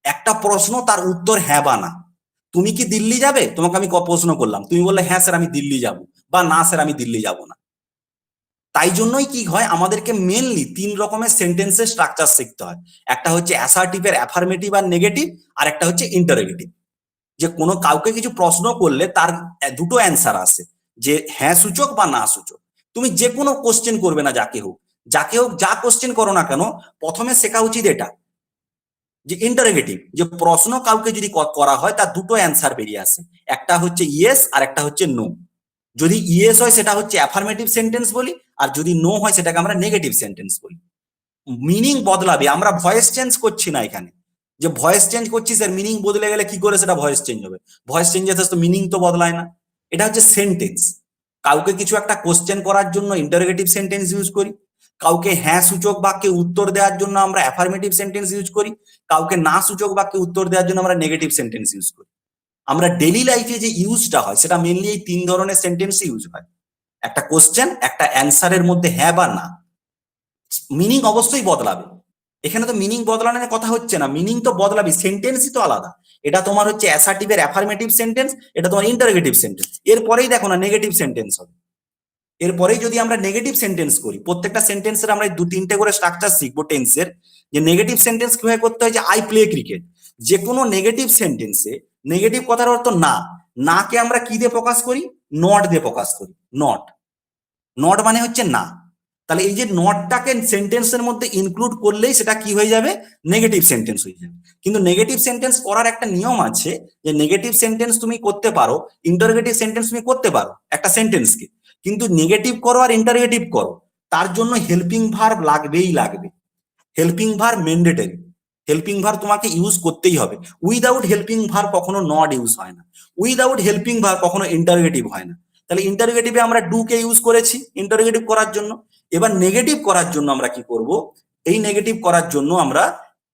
[SPEAKER 2] একটা প্রশ্ন, তার উত্তর হ্যাঁ বা না। তুমি কি দিল্লি যাবে, তোমাকে আমি প্রশ্ন করলাম, তুমি বললে হ্যাঁ স্যার আমি দিল্লি যাব, বা না স্যার আমি দিল্লি যাব না। তাই জন্যই কি হয়, আমাদেরকে মেনলি তিন রকমের সেন্টেন্সের স্ট্রাকচার শিখতে হয়। একটা হচ্ছে অ্যাসার্টিভের অ্যাফার্মেটিভ আর নেগেটিভ, আর একটা হচ্ছে ইন্টারোগেটিভ। যে কোনো কাউকে কিছু প্রশ্ন করলে তার দুটো অ্যান্সার আসে, যে হ্যাঁ সূচক বা না সূচক। তুমি যে কোনো কোশ্চেন করবে না, যাকে হোক যা কোশ্চেন করো না কেন, প্রথমে শেখা উচিত এটা, যে ইন্টারোগেটিভ, যে প্রশ্ন কাউকে যদি করা হয় তার দুটো অ্যান্সার বেরিয়ে আসে, একটা হচ্ছে ইয়েস আর একটা হচ্ছে নো। যদি ইয়েস হয় সেটা হচ্ছে অ্যাফার্মেটিভ সেন্টেন্স বলি, আর যদি নো হয় সেটাকে আমরা নেগেটিভ সেন্টেন্স বলি। মিনিং বদলাবে, আমরা ভয়েস চেঞ্জ করছি না এখানে, যে ভয়েস চেঞ্জ করছি স্যার মিনিং বদলে গেলে কি করে সেটা ভয়েস চেঞ্জ হবে, ভয়েস চেঞ্জের তো মিনিং তো বদলায় না। এটা হচ্ছে সেন্টেন্স। কাউকে কিছু একটা কোশ্চেন করার জন্য ইন্টারোগেটিভ সেন্টেন্স ইউজ করি, কাউকে হ্যাঁ সূচক বাক্যে উত্তর দেওয়ার জন্য আমরা অ্যাফার্মেটিভ সেন্টেন্স ইউজ করি, কাউকে না সূচক বাক্যে উত্তর দেওয়ার জন্য আমরা নেগেটিভ সেন্টেন্স ইউজ করি। আমরা ডেইলি লাইফে যে ইউজটা হয় সেটা মেনলি এই তিন ধরনের সেন্টেন্স ইউজ হয়, একটা কোশ্চেন, একটা অ্যান্সারের মধ্যে হ্যাঁ বা না। মিনিং অবশ্যই বদলাবে, এখানে তো মিনিং বদলানোর কথা হচ্ছে না, মিনিং তো বদলাবে, সেন্টেন্সই তো আলাদা। এটা তোমার হচ্ছে অ্যাসার্টিভের অ্যাফার্মেটিভ সেন্টেন্স, এটা তোমার ইন্টারোগেটিভ সেন্টেন্স। এরপরেই দেখো না নেগেটিভ সেন্টেন্স হবে। এরপরেই যদি আমরা নেগেটিভ সেন্টেন্স করি, প্রত্যেকটা সেন্টেন্সের আমরা দু তিনটে করে স্ট্রাকচার শিখবো টেন্সের, যে নেগেটিভ সেন্টেন্স কিভাবে করতে হয়। যে আই প্লে ক্রিকেট, যে কোনো নেগেটিভ সেন্টেন্সে নেগেটিভ কথার অর্থ না, নাকে আমরা কি দিয়ে প্রকাশ করি? নট দিয়ে প্রকাশ করি। নট, নট মানে হচ্ছে না। তাহলে এই যে নটটাকে সেন্টেন্সের মধ্যে ইনক্লুড করলেই সেটা কি হয়ে যাবে? নেগেটিভ সেন্টেন্স হয়ে যাবে। কিন্তু নেগেটিভ সেন্টেন্স করার একটা নিয়ম আছে, যে নেগেটিভ সেন্টেন্স তুমি করতে পারো, ইন্টারোগেটিভ সেন্টেন্স তুমি করতে পারো একটা সেন্টেন্সকে, কিন্তু নেগেটিভ করো আর ইন্টারোগেটিভ করো, তার জন্য হেল্পিং ভার্ব লাগবেই লাগবে। Helping verb mandatory, helping verb তোমাকে ইউজ করতেই হবে। উইদাউট হেল্পিং ভার্ব কখনো নট ইউজ হয় না, উইদাউট হেল্পিং ভার্ব কখনো ইন্টারোগেটিভ হয় না। তাহলে ইন্টারোগেটিভে আমরা ডু কে ইউজ করেছি ইন্টারোগেটিভ করার জন্য। এবার নেগেটিভ করার জন্য আমরা কি করব? এই নেগেটিভ করার জন্য আমরা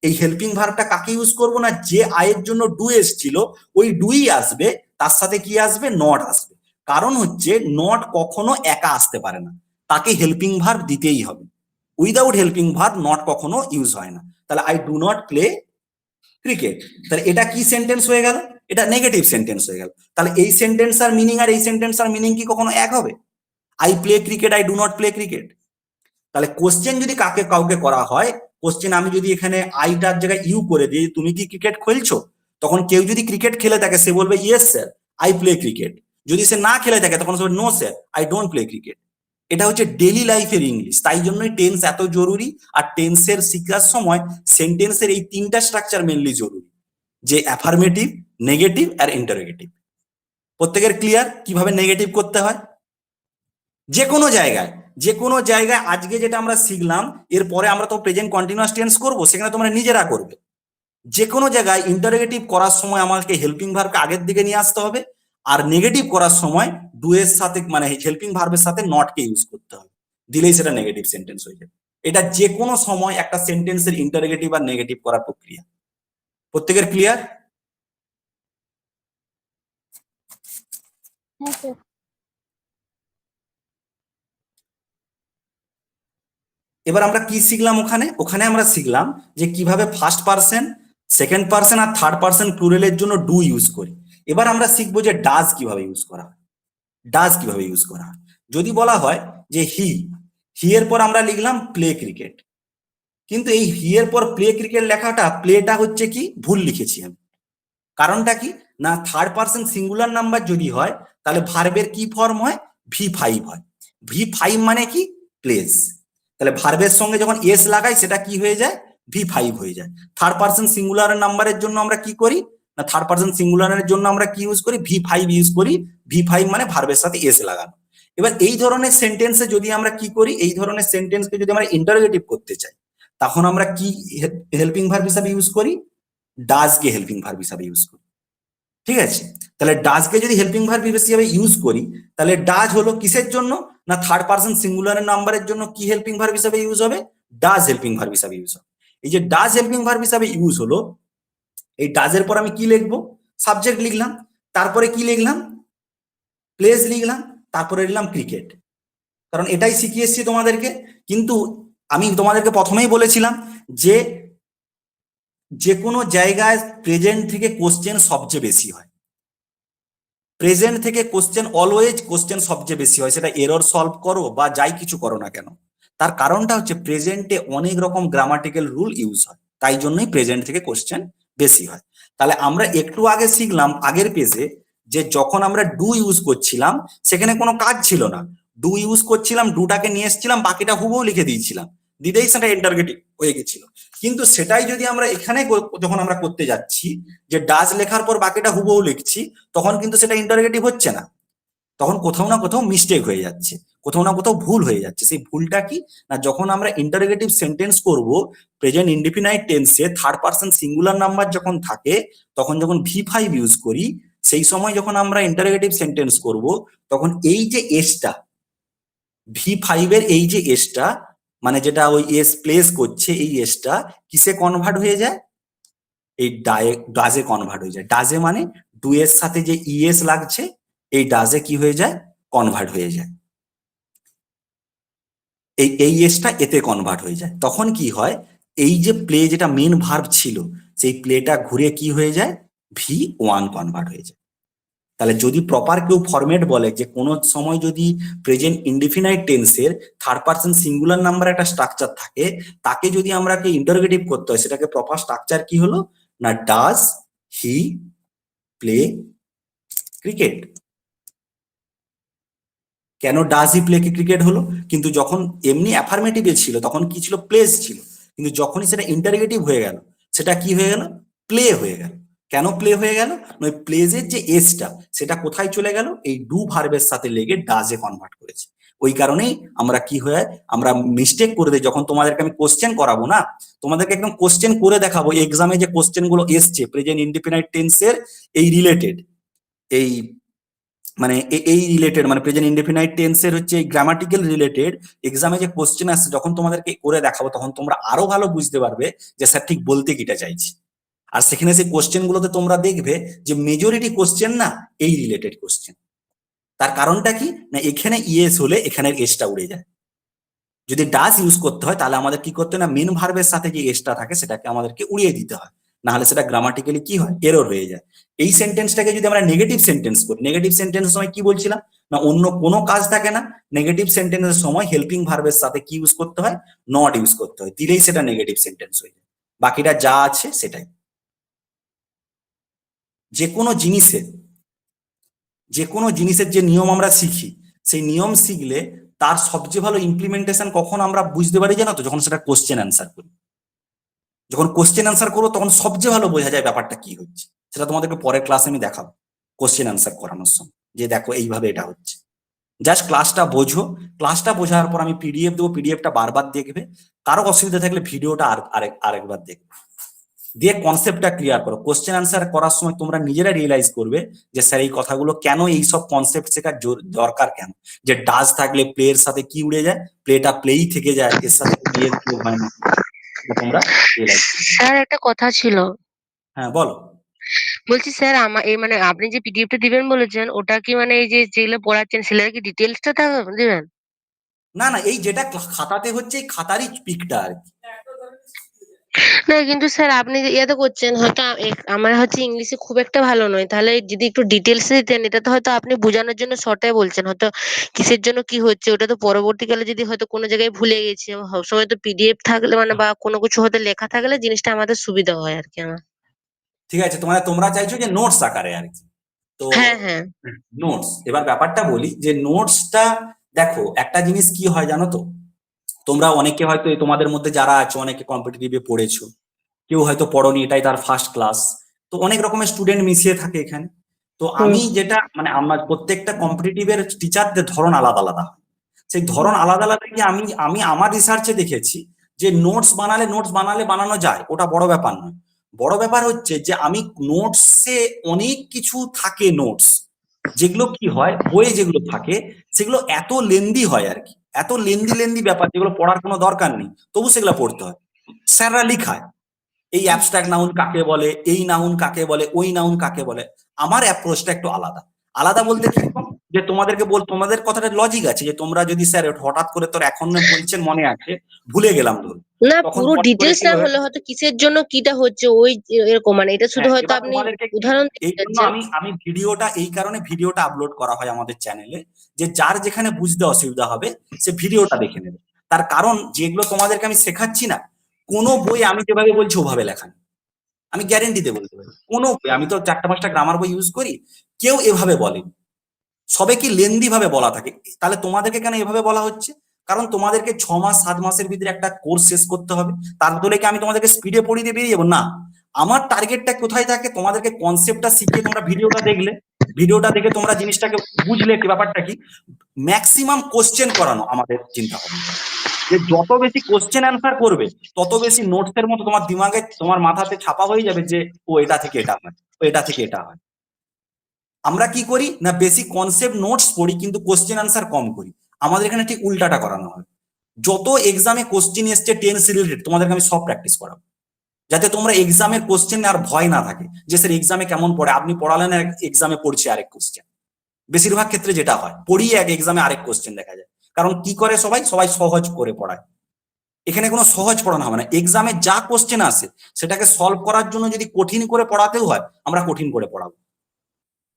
[SPEAKER 2] এই হেল্পিং ভার্বটা কাকে ইউজ করব না, যে আয়ের জন্য ডু এসছিল ওই ডুই আসবে, তার সাথে কি আসবে? নট আসবে। কারণ হচ্ছে নট কখনো একা আসতে পারে না, তাকে হেল্পিং ভার্ব দিতেই হবে। উইদাউট হেল্পিং ভার্ব নট কখনো ইউজ হয় না। তাহলে I do not play cricket, তাহলে এটা কি সেন্টেন্স হয়ে গেল? এটা নেগেটিভ সেন্টেন্স হয়ে গেল। তাহলে এই সেন্টেন্স আর মিনিং আর এই সেন্টেন্স আর মিনিং কি কখনো এক হবে? I play cricket, I do not play cricket. তাহলে কোশ্চেন যদি কাউকে করা হয়, কোশ্চেন আমি যদি এখানে আইটার জায়গায় ইউ করে দিই, তুমি কি ক্রিকেট খেলছো, তখন কেউ যদি ক্রিকেট খেলে থাকে সে বলবে yes sir I play cricket. যদি সে না খেলে থাকে তখন সে বলবে no sir I don't play cricket. এটা হচ্ছে ডেইলি লাইফের ইংলিশ, তাই জন্যই টেন্স এত জরুরি। আর টেন্সের শিখার সময় সেন্টেন্সের এই তিনটা স্ট্রাকচার মেনলি জরুরি, যে অ্যাফার্মেটিভ, নেগেটিভ আর ইন্টারোগেটিভ। প্রত্যেকের ক্লিয়ার কিভাবে নেগেটিভ করতে হয়? যে কোনো জায়গায়, যে কোনো জায়গায় আজকে যেটা আমরা শিখলাম, এরপরে আমরা তো প্রেজেন্ট কন্টিনিউয়াস টেন্স করবো, সেখানে তোমরা নিজেরা করবে। যে কোনো জায়গায় ইন্টারোগেটিভ করার সময় আমাকে হেল্পিং ভার্বকে আগের দিকে নিয়ে আসতে হবে, আর নেগেটিভ করার সময় ডু এর সাথে মানে হেল্পিং ভার্বের সাথে নটকে ইউজ করতে হবে, দিলেই সেটা নেগেটিভ সেন্টেন্স হয়ে যাবে। এটা যে কোনো সময় একটা সেন্টেন্সের ইন্টারোগেটিভ আর নেগেটিভ করার প্রক্রিয়া। প্রত্যেকের ক্লিয়ার?
[SPEAKER 3] হ্যাঁ স্যার।
[SPEAKER 2] এবার আমরা কি শিখলাম? ওখানে আমরা শিখলাম যে কিভাবে ফার্স্ট পার্সন, সেকেন্ড পার্সন আর থার্ড পার্সন প্লুরালের জন্য ডু ইউজ করি। এবার আমরা শিখবো যে ডাজ কিভাবে ইউজ করা হয়। ডাজ কিভাবে ইউজ করা হয়? যদি বলা হয় যে হি, হি এর পর আমরা লিখলাম প্লে ক্রিকেট, কিন্তু এই হি এর পর প্লে ক্রিকেট লেখাটা, প্লেটা হচ্ছে কি ভুল লিখেছি আমি। কারণটা কি না, থার্ড পার্সন সিঙ্গুলার নাম্বার যদি হয় তাহলে ভার্বের কি ফর্ম হয়? V5 হয়। V5 মানে কি? প্লেস। তাহলে ভার্বের সঙ্গে যখন এস লাগাই সেটা কি হয়ে যায়? V5 হয়ে যায়। থার্ড পার্সন সিঙ্গুলার নাম্বারের জন্য আমরা কি করি না, থার্ড পার্সন সিঙ্গুলারের জন্য আমরা কি ইউজ করি? V5 ইউজ করি। V5 মানে ভার্বের সাথে এস লাগানো। এবার এই ধরনের সেন্টেন্সে যদি আমরা কি করি, এই ধরনের সেন্টেন্সকে যদি আমরা ইন্টারোগেটিভ করতে চাই, তখন আমরা কি হেল্পিং ভার্ব হিসাবে ইউজ করি? ডাজ কে হেল্পিং ভার্ব হিসাবে ইউজ করি। ঠিক আছে? তাহলে ডাজকে যদি হেল্পিং ভার্ব হিসেবে ইউজ করি, তাহলে ডাজ হলো কিসের জন্য না, থার্ড পার্সন সিঙ্গুলারের নাম্বারের জন্য কি হেল্পিং ভার্ব হিসেবে ইউজ হবে? ডাজ হেল্পিং ভার্ব হিসেবে ইউজ হবে। এই যে ডাজ হেল্পিং ভার্ব হিসেবে ইউজ হলো, এই ডাজের পর আমি কি লিখবো? সাবজেক্ট লিখলাম, তারপরে কি লিখলাম? প্লেস লিখলাম, তারপরে লিখলাম ক্রিকেট। কারণ এটাই শিখিয়ে এসেছি তোমাদেরকে। কিন্তু আমি তোমাদেরকে প্রথমেই বলেছিলাম যে যে কোনো জায়গায় প্রেজেন্ট থেকে কোশ্চেন সবচেয়ে বেশি হয়। প্রেজেন্ট থেকে কোশ্চেন, অলওয়েজ কোশ্চেন সবচেয়ে বেশি হয়, সেটা এরর সলভ করো বা যাই কিছু করো না কেন। তার কারণটা হচ্ছে প্রেজেন্টে অনেক রকম গ্রামাটিক্যাল রুল ইউজ হয়, তাই জন্যই প্রেজেন্ট থেকে কোশ্চেন বেশি হয়। তাহলে আমরা একটু আগে শিখলাম আগের পেজে, যে যখন আমরা ডু ইউজ করছিলাম সেখানে কোনো কাজ ছিল না। ডু ইউজ করছিলাম, ডুটাকে নিয়ে এসেছিলাম, বাকিটা হুবহু লিখে দিয়েছিলাম, দিতেই সেটা ইন্টারগেটিভ হয়ে গেছিল। কিন্তু সেটাই যদি আমরা এখানে যখন আমরা করতে যাচ্ছি, যে ডাজ লেখার পর বাকিটা হুবহু লিখছি, তখন কিন্তু সেটা ইন্টারগেটিভ হচ্ছে না, তখন কোথাও না কোথাও মিস্টেক হয়ে যাচ্ছে, কোথাও না কোথাও ভুল হয়ে যাচ্ছে। সেই ভুলটা কি না, যখন আমরা ইন্টারগেটিভ সেন্টেন্স করব প্রেজেন্ট ইনডিফিনাইট টেন্সে, থার্ড পার্সন সিঙ্গুলার নাম্বার যখন থাকে, তখন যখন V5 ইউজ করি, সেই সময় যখন আমরা ইন্টারগেটিভ সেন্টেন্স করব, তখন এই যে এসটা, V5 এর এই যে এসটা, মানে যেটা ওই এস প্লেস করছে, এই এসটা কিসে কনভার্ট হয়ে যায়? এই ডাজে কনভার্ট হয়ে যায়। ডাজে মানে ডু এর সাথে যে ইএস লাগছে, এই ডাজে কি হয়ে যায়? কনভার্ট হয়ে যায়। এই এসটা এতে কনভার্ট হয়ে যায়। তখন কি হয়, এই যে প্লে যেটা মেন ভার্ব ছিল, সেই প্লেটা ঘুরে কি হয়ে যায়? V1 কনভার্ট হয়ে যায়। তাহলে যদি প্রপার কেউ ফরম্যাট বলে যে কোনো সময় যদি প্রেজেন্ট ইনডিফিনাইট টেন্সের থার্ড পার্সন সিঙ্গুলার নাম্বার একটা স্ট্রাকচার থাকে, তাকে যদি আমরা ইন্টারোগেটিভ করতে হয়, সেটাকে প্রপার স্ট্রাকচার কি হলো না, ডাজ হি প্লে ক্রিকেট। কেন ডাজ হি প্লে ক্রিকেট হলো? কিন্তু যখন এমনি অ্যাফার্মেটিভে ছিল তখন কি ছিল? প্লেস ছিল। কিন্তু যখনই সেটা ইন্টারোগেটিভ হয়ে গেল সেটা কি হয়ে গেল? প্লে হয়ে গেল। কেন প্লে হয়ে গেল? ওই প্লেজের যে এসটা সেটা কোথায় চলে গেল? এই ডু ভার্বের সাথে লেগে ডাজে কনভার্ট করেছে। ওই কারণেই আমরা কি হয়, আমরা মিস্টেক করে দিই। যখন তোমাদেরকে আমি কোশ্চেন করাবো না, তোমাদেরকে একদম কোশ্চেন করে দেখাবো এক্সামে যে কোশ্চেন গুলো এসছে প্রেজেন্ট ইনডিফিনাইট টেন্সের এই রিলেটেড, এই মানে এই রিলেটেড মানে প্রেজেন্ট ইনডেফিনাইট টেন্সের হচ্ছে এই গ্রামাটিক্যাল রিলেটেড এক্সামে যে কোশ্চেন আসছে, যখন তোমাদেরকে করে দেখাবো তখন তোমরা আরো ভালো বুঝতে পারবে যে স্যার ঠিক বলতে কিটা চাইছি। আর সেখানে সেই কোশ্চেন গুলোতে তোমরা দেখবে যে মেজরিটি কোশ্চেন না এই রিলেটেড কোশ্চেন। তার কারণটা কি না, এখানে ইয়েস হলে এখানের এসটা উড়ে যায়। যদি ডাজ ইউজ করতে হয় তাহলে আমাদের কি করতে হয় না, মেন ভার্বের সাথে যে এসটা থাকে সেটাকে আমাদেরকে উড়িয়ে দিতে হয়, না হলে সেটা গ্রামাটিক্যালি কি হয়, এরর হয়ে যায়। এই সেন্টেন্সটাকে যদি আমরা নেগেটিভ সেন্টেন্স করি, নেগেটিভ সেন্টেন্সের সময় কি বলছিলাম না, অন্য কোনো কাজ থাকে না, নেগেটিভ সেন্টেন্সের সময় হেল্পিং ভার্বের সাথে কি ইউজ করতে হয়, নট ইউজ করতে হয়, দিলেই সেটা নেগেটিভ সেন্টেন্স হয়ে যায়। বাকিটা যা আছে সেটাই। যে কোনো জিনিসের যে নিয়ম আমরা শিখি, সেই নিয়ম শিখলে তার সবচেয়ে ভালো ইমপ্লিমেন্টেশন কখন আমরা বুঝতে পারি জানো তো, যখন সেটা কোশ্চেন অ্যান্সার করি। যখন কোশ্চেন অ্যান্সার করবো তখন সবচেয়ে ভালো বোঝা যায় ব্যাপারটা কি হচ্ছে। সেটা তোমাদেরকে পরের ক্লাসে আমি দেখাবো কোশ্চেন অ্যান্সার করানোর সময়, যে দেখো এইভাবে এটা হচ্ছে। জাস্ট ক্লাসটা বোঝো, ক্লাসটা বোঝার পর আমি পিডিএফ দেবো, পিডিএফটা বারবার দেখবে। কারো অসুবিধা থাকলে ভিডিওটা আরেকবার দেখবে, দিয়ে কনসেপ্টটা ক্লিয়ার করো। কোশ্চেন অ্যান্সার করার সময় তোমরা নিজেরা রিয়েলাইজ করবে যে স্যার এই কথাগুলো কেন, এই সব কনসেপ্ট শেখার দরকার কেন, যে ডাজ থাকলে প্লে এর সাথে কি উড়ে যায়, প্লেটা প্লেই থেকে যায়, এর সাথে প্লে কি হয় না, তোমরা রিয়েলাইজ করবে।
[SPEAKER 3] স্যার একটা কথা ছিল।
[SPEAKER 2] হ্যাঁ বলো।
[SPEAKER 3] বলছি স্যার আমার এই মানে আপনি যে পিডিএফটা দিবেন বলেছেন ওটা কি মানে এই যে যেগুলো পড়াচ্ছেন সেগুলোর কি ডিটেইলসটা দিবেন?
[SPEAKER 2] না না, এই যেটা খাতাতে হচ্ছে এই খাতারই পিকটা আর কি।
[SPEAKER 3] না কিন্তু স্যার আপনি যে ইয়াতে করছেন হয়তো আমার হচ্ছে ইংলিশে খুব একটা ভালো নয়, তাহলে যদি একটু ডিটেলস দিতেন। এটা তো হয়তো আপনি বোঝানোর জন্য শর্টে বলছেন, হয়তো কিসের জন্য কি হচ্ছে ওটা তো পরবর্তীকালে যদি হয়তো কোনো জায়গায় ভুলে গেছি, সবসময় তো পিডিএফ থাকলে মানে বা কোনো কিছু হয়তো লেখা থাকলে জিনিসটা আমাদের সুবিধা হয় আর কি আমার।
[SPEAKER 2] ঠিক আছে, তোমরা চাইছো যে নোটস আকারে আর কি। তো
[SPEAKER 3] হ্যাঁ হ্যাঁ।
[SPEAKER 2] নোটস, এবার ব্যাপারটা বলি যে নোটসটা দেখো একটা জিনিস কি হয় জানো তো, তোমরা অনেকে হয়তো তোমাদের মধ্যে যারা আছো অনেকে কম্পিটিটিভে পড়েছো, কেউ হয়তো পড়োনি, এটাই তার ফার্স্ট ক্লাস। তো অনেক রকমের স্টুডেন্ট মিশিয়ে থাকে এখানে। তো
[SPEAKER 3] হুম।
[SPEAKER 2] আমি যেটা মানে আমার প্রত্যেকটা কম্পিটিটিভের টিচারদের ধরন আলাদা আলাদা হয়। সেই ধরন আলাদা আলাদা কি আমি আমি আমার রিসার্চে দেখেছি যে নোটস বানালে বানানো যায়, ওটা বড় ব্যাপার নয়। বড় ব্যাপার হচ্ছে যে আমি নোটসে অনেক কিছু থাকে, নোটস যেগুলো কি হয় বইয়ে যেগুলো থাকে সেগুলো এত লেন্দি হয় আর কি, এত লেন্দি ব্যাপার যেগুলো পড়ার কোনো দরকার নেই, তবু সেগুলো পড়তে হয়। স্যাররা লিখায় এই অ্যাবস্ট্রাক্ট নাউন কাকে বলে, এই নাউন কাকে বলে, ওই নাউন কাকে বলে। আমার অ্যাপ্রোচটা একটু আলাদা। আলাদা বলতে কিরকম, যে তোমাদের কথাটা লজিক আছে যে তোমরা যদি স্যার হঠাৎ করে তোর এখন বলছেন মনে আছে, ভুলে গেলাম ধরুন,
[SPEAKER 3] না
[SPEAKER 2] তখন
[SPEAKER 3] পুরো
[SPEAKER 2] পট করে
[SPEAKER 3] ডিটেলস
[SPEAKER 2] কি
[SPEAKER 3] না
[SPEAKER 2] হয়।
[SPEAKER 3] হলে হয়তো কিসের জন্য কিটা হচ্ছে ওই এরকম মানে এটা শুধু
[SPEAKER 2] হ্যাঁ,
[SPEAKER 3] হয়তো
[SPEAKER 2] এবার
[SPEAKER 3] আপনি
[SPEAKER 2] তোমাদেরকে
[SPEAKER 3] উদাহরণ দিতে
[SPEAKER 2] এই জন্য
[SPEAKER 3] যাচ্ছেন।
[SPEAKER 2] আমি ভিডিওটা এই কারণে ভিডিওটা আপলোড করা হয় আমাদের চ্যানেলে, যে যার যেখানে বুঝতে অসুবিধা হবে সে ভিডিওটা দেখে নেবে। তার কারণ যেগুলো তোমাদেরকে আমি শেখাচ্ছি না, কোনো বই আমি যেভাবে বলছি ওভাবে লেখা নেই। আমি গ্যারেন্টিতে বলতে পারি কোনো বই, আমি তো 4টা 5টা গ্রামার বই ইউজ করি, কেউ এভাবে বলেনি। সবে কি লেন্দি ভাবে বলা থাকে। তাহলে তোমাদেরকে কেন এভাবে বলা হচ্ছে, কারণ তোমাদেরকে 6 মাস 7 মাসের ভিতরে একটা কোর্স শেষ করতে হবে। তার বলে কি আমি তোমাদেরকে স্পিডে পড়িয়ে দিয়ে বেরিয়ে যাবো না। আমার টার্গেটটা কোথায় থাকে, তোমাদেরকে কনসেপ্টটা শিখিয়ে তোমরা ভিডিওটা দেখলে, ভিডিওটা দেখে তোমরা জিনিসটাকে বুঝলে কি ব্যাপারটা কি, ম্যাক্সিমাম কোশ্চেন করানো আমাদের চিন্তা ভাবনা। যে যত বেশি কোশ্চেন অ্যান্সার করবে তত বেশি নোটসের মতো তোমার দিমাগে তোমার মাথাতে ছাপা হয়ে যাবে যে ও এটা থেকে এটা হয়, ও এটা থেকে এটা হয়। আমরা কি করি না, বেশি কনসেপ্ট নোটস পড়ি কিন্তু কোশ্চেন আনসার কম করি। আমাদের এখানে ঠিক উল্টাটা করানো হয়। যত এক্সামে কোশ্চেন এসছে টেন্স রিলেটেড তোমাদেরকে আমি সব প্র্যাকটিস করাবো, যাতে তোমরা এক্সামের কোশ্চেন আর ভয় না থাকে যে স্যার এক্সামে কেমন পড়ে, আপনি পড়ালেন এক্সামে পড়ছে আরেক কোশ্চেন। বেশিরভাগ ক্ষেত্রে যেটা হয় পড়িয়ে এক এক্সামে আরেক কোশ্চেন দেখা যায়। কারণ কি করে সবাই সহজ করে পড়ায়। এখানে কোনো সহজ পড়ানো হবে না, এক্সামে যা কোশ্চেন আসে সেটাকে সলভ করার জন্য যদি কঠিন করে পড়াতেও হয় আমরা কঠিন করে পড়াবো।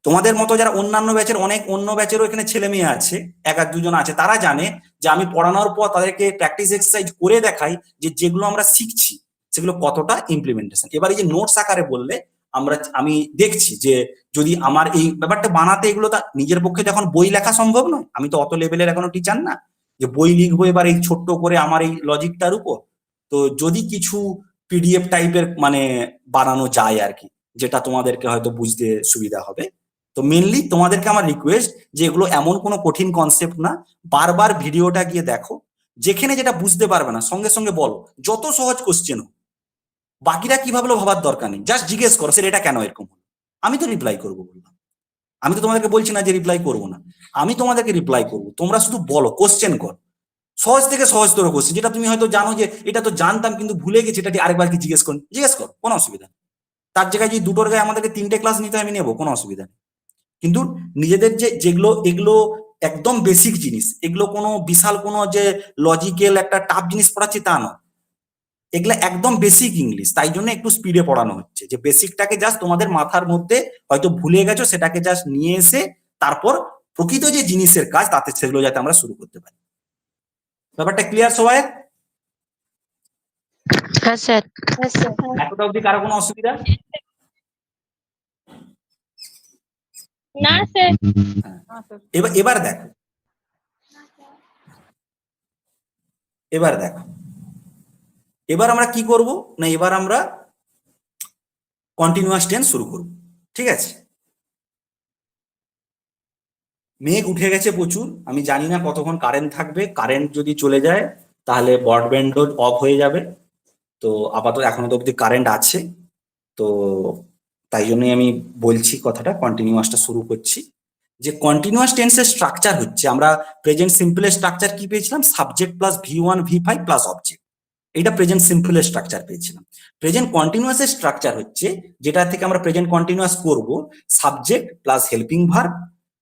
[SPEAKER 2] তোমাদের মতো যারা অন্যান্য ব্যাচের, অনেক অন্য ব্যাচেরও এখানে ছেলে মেয়ে আছে, 1 আর 2 জন আছে, তারা জানে যে আমি পড়ানোর পর তাদেরকে প্র্যাকটিস এক্সারসাইজ করে দেখাই যে যেগুলো আমরা শিখছি সেগুলো কতটা ইমপ্লিমেন্টেশন। এবার এই যে নোটস আকারে বললে, আমি দেখছি যে যদি আমার এই ব্যাপারটা বানাতে এগুলো তা নিজের পক্ষে যখন বই লেখা সম্ভব নয়, আমি তো অত লেভেলের এখনো টিচার না যে বই লিখবো এবার এই ছোট্ট করে আমার এই লজিকটার উপর। তো যদি কিছু পিডিএফ টাইপের মানে বানানো যায় আর কি, যেটা তোমাদেরকে হয়তো বুঝতে সুবিধা হবে। তো মেনলি তোমাদেরকে আমার রিকোয়েস্ট যে এগুলো এমন কোনো কঠিন কনসেপ্ট না, বারবার ভিডিওটা গিয়ে দেখো, যেখানে যেটা বুঝতে পারবে না সঙ্গে সঙ্গে বলো, যত সহজ কোশ্চেন হোক, বাকিরা কি ভাবলো ভাবার দরকার নেই, জাস্ট জিজ্ঞেস করো স্যার এটা কেন এরকম হলো, আমি তো রিপ্লাই করবো বললাম। আমি তো তোমাদেরকে বলছি না যে রিপ্লাই করবো না, আমি তোমাদেরকে রিপ্লাই করবো, তোমরা শুধু বলো, কোশ্চেন কর, সহজ থেকে সহজতর কোশ্চেন যেটা তুমি হয়তো জানো যে এটা তো জানতাম কিন্তু ভুলে গেছি, এটা আরেকবার কি জিজ্ঞেস কর, কোনো অসুবিধা নেই। তার জায়গায় যদি দুটোর গায়ে আমাদেরকে 3টে ক্লাস নিতে আমি নেবো, কোনো অসুবিধা নেই। কিন্তু নিজেদের যেগুলো এগুলো একদম বেসিক জিনিস, এগুলো কোনো বিশাল কোনো যে লজিক্যাল একটা টাফ জিনিস পড়াচ্ছি তা নয়, এগুলো একদম বেসিক ইংলিশ, তাই জন্য একটু স্পিডে পড়ানো হচ্ছে, যে বেসিকটাকে জাস্ট তোমাদের মাথার মধ্যে হয়তো ভুলে গেছো, সেটাকে জাস্ট নিয়ে এসে তারপর প্রকৃত যে জিনিসের কাজ তাতে সেগুলো যাতে আমরা শুরু করতে পারি। ব্যাপারটা ক্লিয়ার সবাই?
[SPEAKER 3] হ্যাঁ স্যার।
[SPEAKER 2] এতটা অবধি কারো কোনো অসুবিধা?
[SPEAKER 5] না স্যার।
[SPEAKER 2] এবার দেখো, এবার আমরা কি করব না, এবার আমরা কন্টিনিউয়াস টেন্স শুরু করব। ঠিক আছে, মেঘ উঠে গেছে প্রচুর, আমি জানি না কতক্ষণ কারেন্ট থাকবে, কারেন্ট যদি চলে যায় তাহলে ব্রডব্যান্ডও অফ হয়ে যাবে। তো আপাতত এখনো তো অব্দি কারেন্ট আছে, তো তাই জন্যই আমি বলছি কথাটা, কন্টিনিউয়াসটা শুরু করছি। যে কন্টিনিউয়াস টেন্সের স্ট্রাকচার হচ্ছে, আমরা প্রেজেন্ট সিম্পলের স্ট্রাকচার কি পেয়েছিলাম, subject plus V1 V5 plus object, এটা প্রেজেন্ট সিম্পলের স্ট্রাকচার পেয়েছিলাম। প্রেজেন্ট কন্টিনিউয়াসের স্ট্রাকচার হচ্ছে, যেটা থেকে আমরা প্রেজেন্ট কন্টিনিউয়াস করব, subject plus helping verb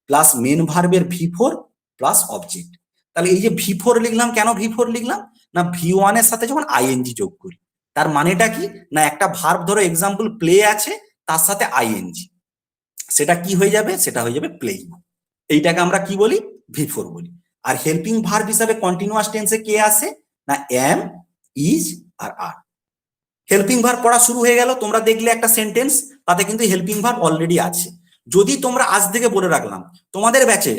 [SPEAKER 2] plus main ভার্বের V4 প্লাস অবজেক্ট। তাহলে এই যে V4 লিখলাম, কেন V4 লিখলাম না, V1 এর সাথে যখন আইএনজি যোগ করি, তার মানেটা কি না, একটা ভার্ব ধরো এক্সাম্পল প্লে আছে, তার সাথে আইএনজি, সেটা কি হয়ে যাবে, সেটা হয়ে যাবে প্লেইং। এইটাকে আমরা কি বলি, V4 বলি। আর হেল্পিং ভার্ব হিসাবে কন্টিনিউয়াস টেন্সে কে আসে না, এম, ইজ আর আর। হেল্পিং ভার্ব পড়া শুরু হয়ে গেল, তোমরা দেখলে একটা সেন্টেন্স, তাতে কিন্তু হেল্পিং ভার্ব অলরেডি আছে। যদি তোমরা আজ থেকে বলে রাখলাম, তোমাদের ব্যাচে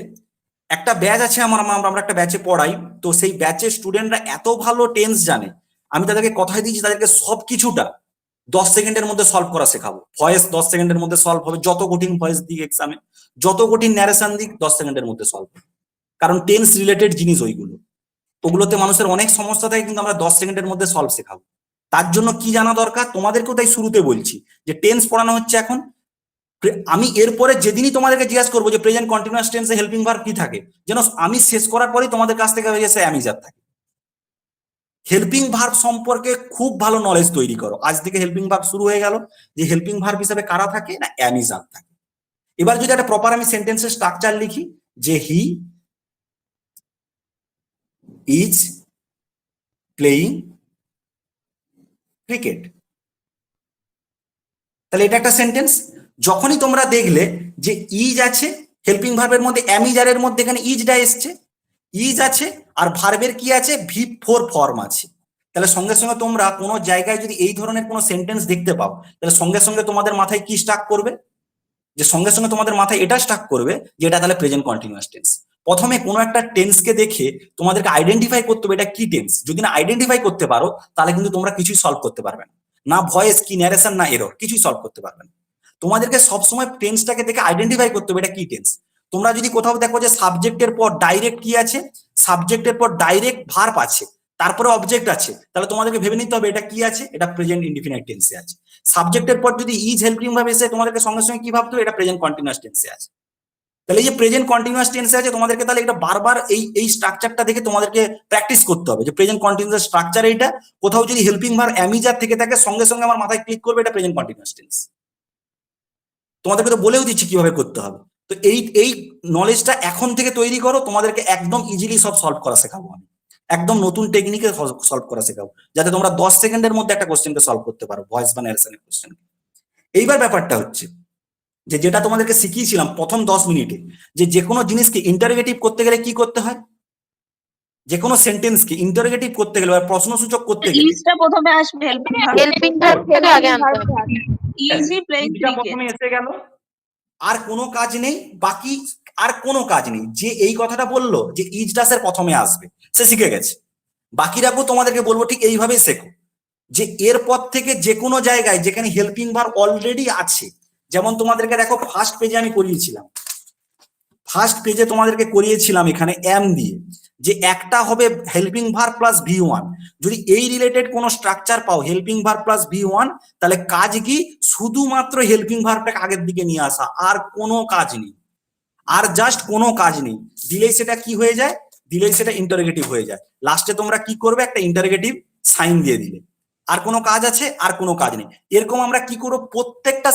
[SPEAKER 2] একটা ব্যাচ আছে, আমরা একটা ব্যাচে পড়াই, তো সেই ব্যাচের স্টুডেন্টরা এত ভালো টেন্স জানে, আমি তাদেরকে কথাই দিয়েছি, তাদেরকে সবকিছুটা 10 সেকেন্ডের মধ্যে সলভ করা শেখাবো। ভয়েস 10 সেকেন্ডের মধ্যে সলভ হবে, যত কঠিন ভয়েস দিক এক্সামে, যত কঠিন ন্যারেশন দিক 10 সেকেন্ডের মধ্যে সলভ হবে, কারণ টেন্স রিলেটেড জিনিস ওগুলোতে মানুষের অনেক সমস্যা থাকে, কিন্তু আমরা 10 সেকেন্ডের মধ্যে সলভ শেখাবো। তার জন্য কি জানা দরকার, তোমাদেরকেও তাই শুরুতে বলছি যে টেন্স পড়ানো হচ্ছে এখন। আমি এরপরে যেদিনই তোমাদেরকে জিজ্ঞাসা করবো যে প্রেজেন্ট কন্টিনিউয়াস টেন্সে হেল্পিং ভার্ব কি থাকে, যেন আমি শেষ করার পরেই তোমাদের কাছ থেকে হয়ে যাচ্ছে অ্যামিজার থাকে। হেল্পিং ভার্ব সম্পর্কে খুব ভালো নলেজ তৈরি করো, আজ থেকে হেল্পিং ভার্ব শুরু হয়ে গেল, যে হেল্পিং ভার্ব হিসেবে কারা থাকে না, অ্যামিজার থাকে। এবার যদি একটা প্রপার আমি সেন্টেন্সের স্ট্রাকচার লিখি, যে হি ইজ প্লেইং ক্রিকেট, তাহলে এটা একটা সেন্টেন্স। যখনই তোমরা দেখলে যে ইজ আছে হেল্পিং ভার্বের মধ্যে, অ্যামিজারের মধ্যে এখানে ইজটা এসছে, ইজ আছে আর ভার্বের কি আছে, V4 ফর্ম আছে, তাহলে সঙ্গে সঙ্গে তোমরা কোনো জায়গায় যদি এই ধরনের কোনো সেন্টেন্স দেখতে পাও, তাহলে সঙ্গে সঙ্গে তোমাদের মাথায় কি স্টাক করবে, যে সঙ্গে সঙ্গে তোমাদের মাথায় এটা স্টাক করবে যে এটা তাহলে প্রেজেন্ট কন্টিনিউয়াস টেন্স। প্রথমে কোনো একটা টেন্সকে দেখে তোমাদেরকে আইডেন্টিফাই করতে হবে এটা কি টেন্স। যদি না আইডেন্টিফাই করতে পারো, তাহলে কিন্তু তোমরা কিছুই সলভ করতে পারবে না, না ভয়েস কি ন্যারেশন না এরর, কিছুই সলভ করতে পারবে না। তোমাদেরকে সবসময় টেন্সটাকে দেখে আইডেন্টিফাই করতে হবে এটা কি টেন্স। তোমরা যদি কোথাও দেখো যে সাবজেক্টের পর ডাইরেক্ট কি আছে, সাবজেক্টের পর ডাইরেক্ট ভার্ব আছে, তারপরে অবজেক্ট আছে, তাহলে তোমাদেরকে ভেবে নিতে হবে এটা কি আছে, এটা প্রেজেন্ট ইনডিফিনাইট টেন্সে আছে। সাবজেক্টের পর যদি ইজ হেল্পিং ভাবে এসে, তোমাদেরকে সঙ্গে সঙ্গে কি ভাবতে হবে, এটা প্রেজেন্ট কন্টিনিউয়াস টেন্সে আছে। তাহলে এই যে প্রেজেন্ট কন্টিনিউয়াস টেন্সে আছে, তোমাদেরকে তাহলে এটা বারবার এই স্ট্রাকচারটা দেখে তোমাদেরকে প্র্যাকটিস করতে হবে, যে প্রেজেন্ট কন্টিনিউয়াস স্ট্রাকচার এইটা। কোথাও যদি হেল্পিং ভার্ব অ্যামিজার থেকে থাকে, সঙ্গে সঙ্গে আমার মাথায় ক্লিক করবে এটা প্রেজেন্ট কন্টিনিউয়াস টেন্স। তোমাদেরকে তো বলেও দিচ্ছি কিভাবে করতে হবে। তো এই নলেজটা এখন থেকে তৈরি করো, তোমাদেরকে একদম ইজিলি সব সলভ করা শেখাবো আমি, একদম নতুন টেকনিকে সলভ করা শেখাবো, যাতে তোমরা 10 সেকেন্ডের মধ্যে একটা কোশ্চেনকে সলভ করতে পারো, ভয়েস বা ন্যারেশনের কোশ্চেন। এইবার ব্যাপারটা হচ্ছে যে যেটা তোমাদেরকে শিখিয়েছিলাম প্রথম 10 মিনিটে, যে কোনো জিনিসকে ইন্টারোগেটিভ করতে গেলে কি করতে হয়, যে কোনো সেন্টেন্সকে ইন্টারোগেটিভ করতে গেলে বা প্রশ্নসূচক করতে গেলে
[SPEAKER 5] ইজটা প্রথমে আসবে, হেল্পিং ভার্ব
[SPEAKER 3] হেল্পিং ভার্ব থেকে আগে আনতে হবে।
[SPEAKER 5] easy playing
[SPEAKER 2] ইজটা
[SPEAKER 5] cricket.
[SPEAKER 2] প্রথমে এসে গেল, আর কোনো কাজ নেই, বাকি আর কোনো কাজ নেই। যে এই কথাটা বললো যে ইজ ডাসের প্রথমে আসবে, সে শিখে গেছে। বাকি রাখবো তোমাদেরকে বলবো ঠিক এইভাবেই শেখো, যে এরপর থেকে যে কোনো জায়গায় যেখানে হেল্পিং ভার্ব অলরেডি আছে, যেমন তোমাদেরকে দেখো ফার্স্ট পেজে আমি করিয়েছিলাম, ফার্স্ট পেজে তোমাদেরকে করিয়েছিলাম এখানে এম দিয়ে, যে একটা হবে হেল্পিং ভার্ব প্লাস ভি1। যদি এই রিলেটেড কোনো স্ট্রাকচার পাও হেল্পিং ভার্ব প্লাস ভি1, তাহলে কাজ কি? শুধুমাত্র হেল্পিং ভার্বটাকে আগের দিকে নিয়ে আসা, আর কোনো কাজ নেই, আর জাস্ট কোনো কাজ নেই। দিলেই সেটা কি হয়ে যায়? দিলেই সেটা ইন্টারোগেটিভ হয়ে যায়। লাস্টে তোমরা কি করবে? একটা ইন্টারোগেটিভ সাইন দিয়ে দিলে। আর কোনো কাজ আছে? আর কোনো কাজ নেই। এরকম আমরা কি করবো? প্রত্যেকটা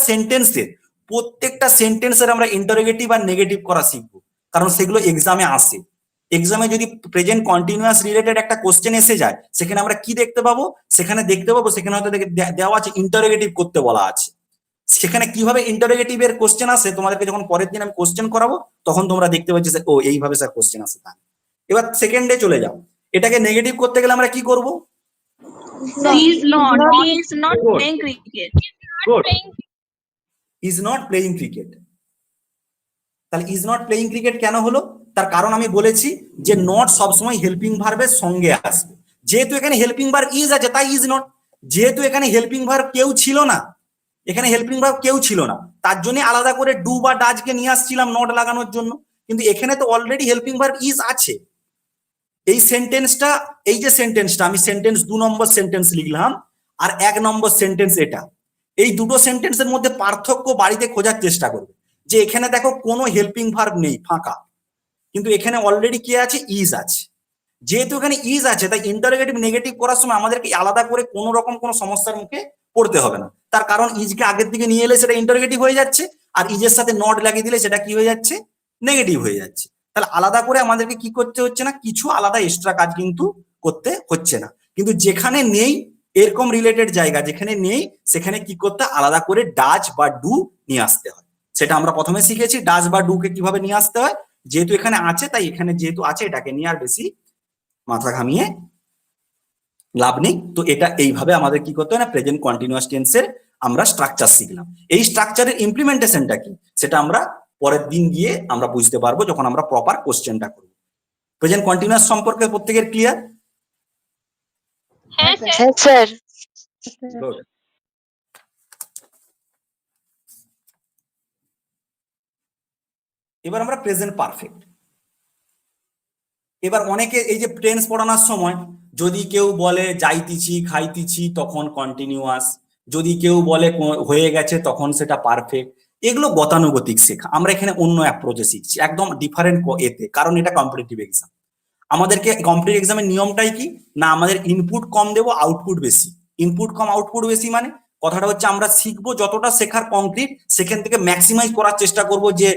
[SPEAKER 2] সেন্টেন্সের আমরা ইন্টারোগেটিভ আর নেগেটিভ করা শিখবো, কারণ সেগুলো এক্সামে আসে। এক্সামে যদি প্রেজেন্ট কন্টিনিউয়াস রিলেটেড একটা কোশ্চেন এসে যায়, সেখানে আমরা কি দেখতে পাবো? সেখানে হয়তো দেওয়া আছে ইন্টারোগেটিভ করতে বলা আছে। সেখানে কিভাবে ইন্টারোগেটিভ এর কোশ্চেন আসে তোমাদেরকে যখন পরের দিন আমি কোশ্চেন করাবো, তখন তোমরা দেখতে পাচ্ছ যে ও এইভাবে স্যার কোশ্চেন আসে। তাহলে এবার সেকেন্ডে চলে যাও। এটাকে নেগেটিভ করতে গেলে আমরা কি করব?
[SPEAKER 5] He is not
[SPEAKER 2] Good.
[SPEAKER 5] playing cricket.
[SPEAKER 2] Good, is not playing cricket. তাহলে ইজ নট প্লেইং ক্রিকেট কেন হলো? তার কারণ আমি বলেছি যে নট সবসময় হেল্পিং ভার্বের সঙ্গে আসবে। যেহেতু এখানে হেল্পিং ভার্ব ইজ আছে, তাই ইজ নট। যেহেতু এখানে হেল্পিং ভার্ব কেউ ছিল না, এখানে হেল্পিং ভার্ব কেউ ছিল না, তার জন্য আলাদা করে ডু বা ডাজকে নিয়ে আসছিলাম নট লাগানোর জন্য। কিন্তু এখানে তো অলরেডি হেল্পিং ভার্ব ইজ আছে। এই সেন্টেন্সটা, এই যে সেন্টেন্সটা, আমি সেন্টেন্স 2 নম্বর সেন্টেন্স লিখলাম, আর 1 নম্বর সেন্টেন্স এটা। এই দুটো সেন্টেন্সের মধ্যে পার্থক্য বাড়িতে খোঁজার চেষ্টা করবে। যে এখানে দেখো কোনো হেল্পিং ভার্ব নেই, ফাঁকা, কিন্তু এখানে অলরেডি কি আছে? ইজ আছে। যেহেতু এখানে ইজ আছে, তাই ইন্টারোগেটিভ নেগেটিভ করার সময় আমাদেরকে আলাদা করে কোনো রকম কোনো সমস্যার মুখে পড়তে হবে না। তার কারণ ইজকে আগের দিকে নিয়ে এলে সেটা ইন্টারোগেটিভ হয়ে যাচ্ছে, আর ইজের সাথে নট লাগিয়ে দিলে সেটা কি হয়ে যাচ্ছে? নেগেটিভ হয়ে যাচ্ছে। তাহলে আলাদা করে আমাদেরকে কি করতে হচ্ছে না, কিছু আলাদা এক্সট্রা কাজ কিন্তু করতে হচ্ছে না। কিন্তু যেখানে নেই এরকম রিলেটেড জায়গা, যেখানে নেই সেখানে কি করতে, আলাদা করে ডাজ বা ডু নিয়ে আসতে হয়। সেটা আমরা প্রথমে শিখেছি, ডাজ বা ডু কে কিভাবে নিয়ে আসতে হয়। যেহেতু এখানে আছে, তাই এখানে যেহেতু আছে এটাকে নিয়ে আর বেশি মাথা ঘামিয়ে লাভ নেই। তো এটা এইভাবে আমাদের কি করতে হয় না, প্রেজেন্ট কন্টিনিউয়াস টেন্সের আমরা স্ট্রাকচার শিখলাম। এই স্ট্রাকচারের ইমপ্লিমেন্টেশনটা কি, সেটা আমরা পরের দিন গিয়ে আমরা বুঝতে পারবো, যখন আমরা প্রপার কোশ্চেনটা করব। প্রেজেন্ট কন্টিনিউয়াস সম্পর্কে প্রত্যেকের ক্লিয়ার?
[SPEAKER 5] হ্যাঁ স্যার।
[SPEAKER 3] হ্যাঁ স্যার।
[SPEAKER 2] Good. এবার আমরা প্রেজেন্ট পারফেক্ট। এবার অনেকে এই যে টেন্স পড়ানোর সময় যদি কেউ বলে যাইতিছি খাইতিছি, তখন কন্টিনিউয়াস। যদি কেউ বলে হয়ে গেছে, তখন সেটা পারফেক্ট। এগুলো গতানুগতিক শেখা। আমরা এখানে অন্য অ্যাপ্রোচে শিখছি, একদম ডিফারেন্ট এতে, কারণ এটা কম্পিটিটিভ এক্সাম। আমাদেরকে কম্পিটিটিভ এক্সামের নিয়মটাই কি না, আমাদের ইনপুট কম দেবো, আউটপুট বেশি। ইনপুট কম আউটপুট বেশি মানে কথাটা হচ্ছে আমরা শিখবো যতটা শেখার কমপ্লিট, সেখান থেকে ম্যাক্সিমাইজ করার চেষ্টা করব, যে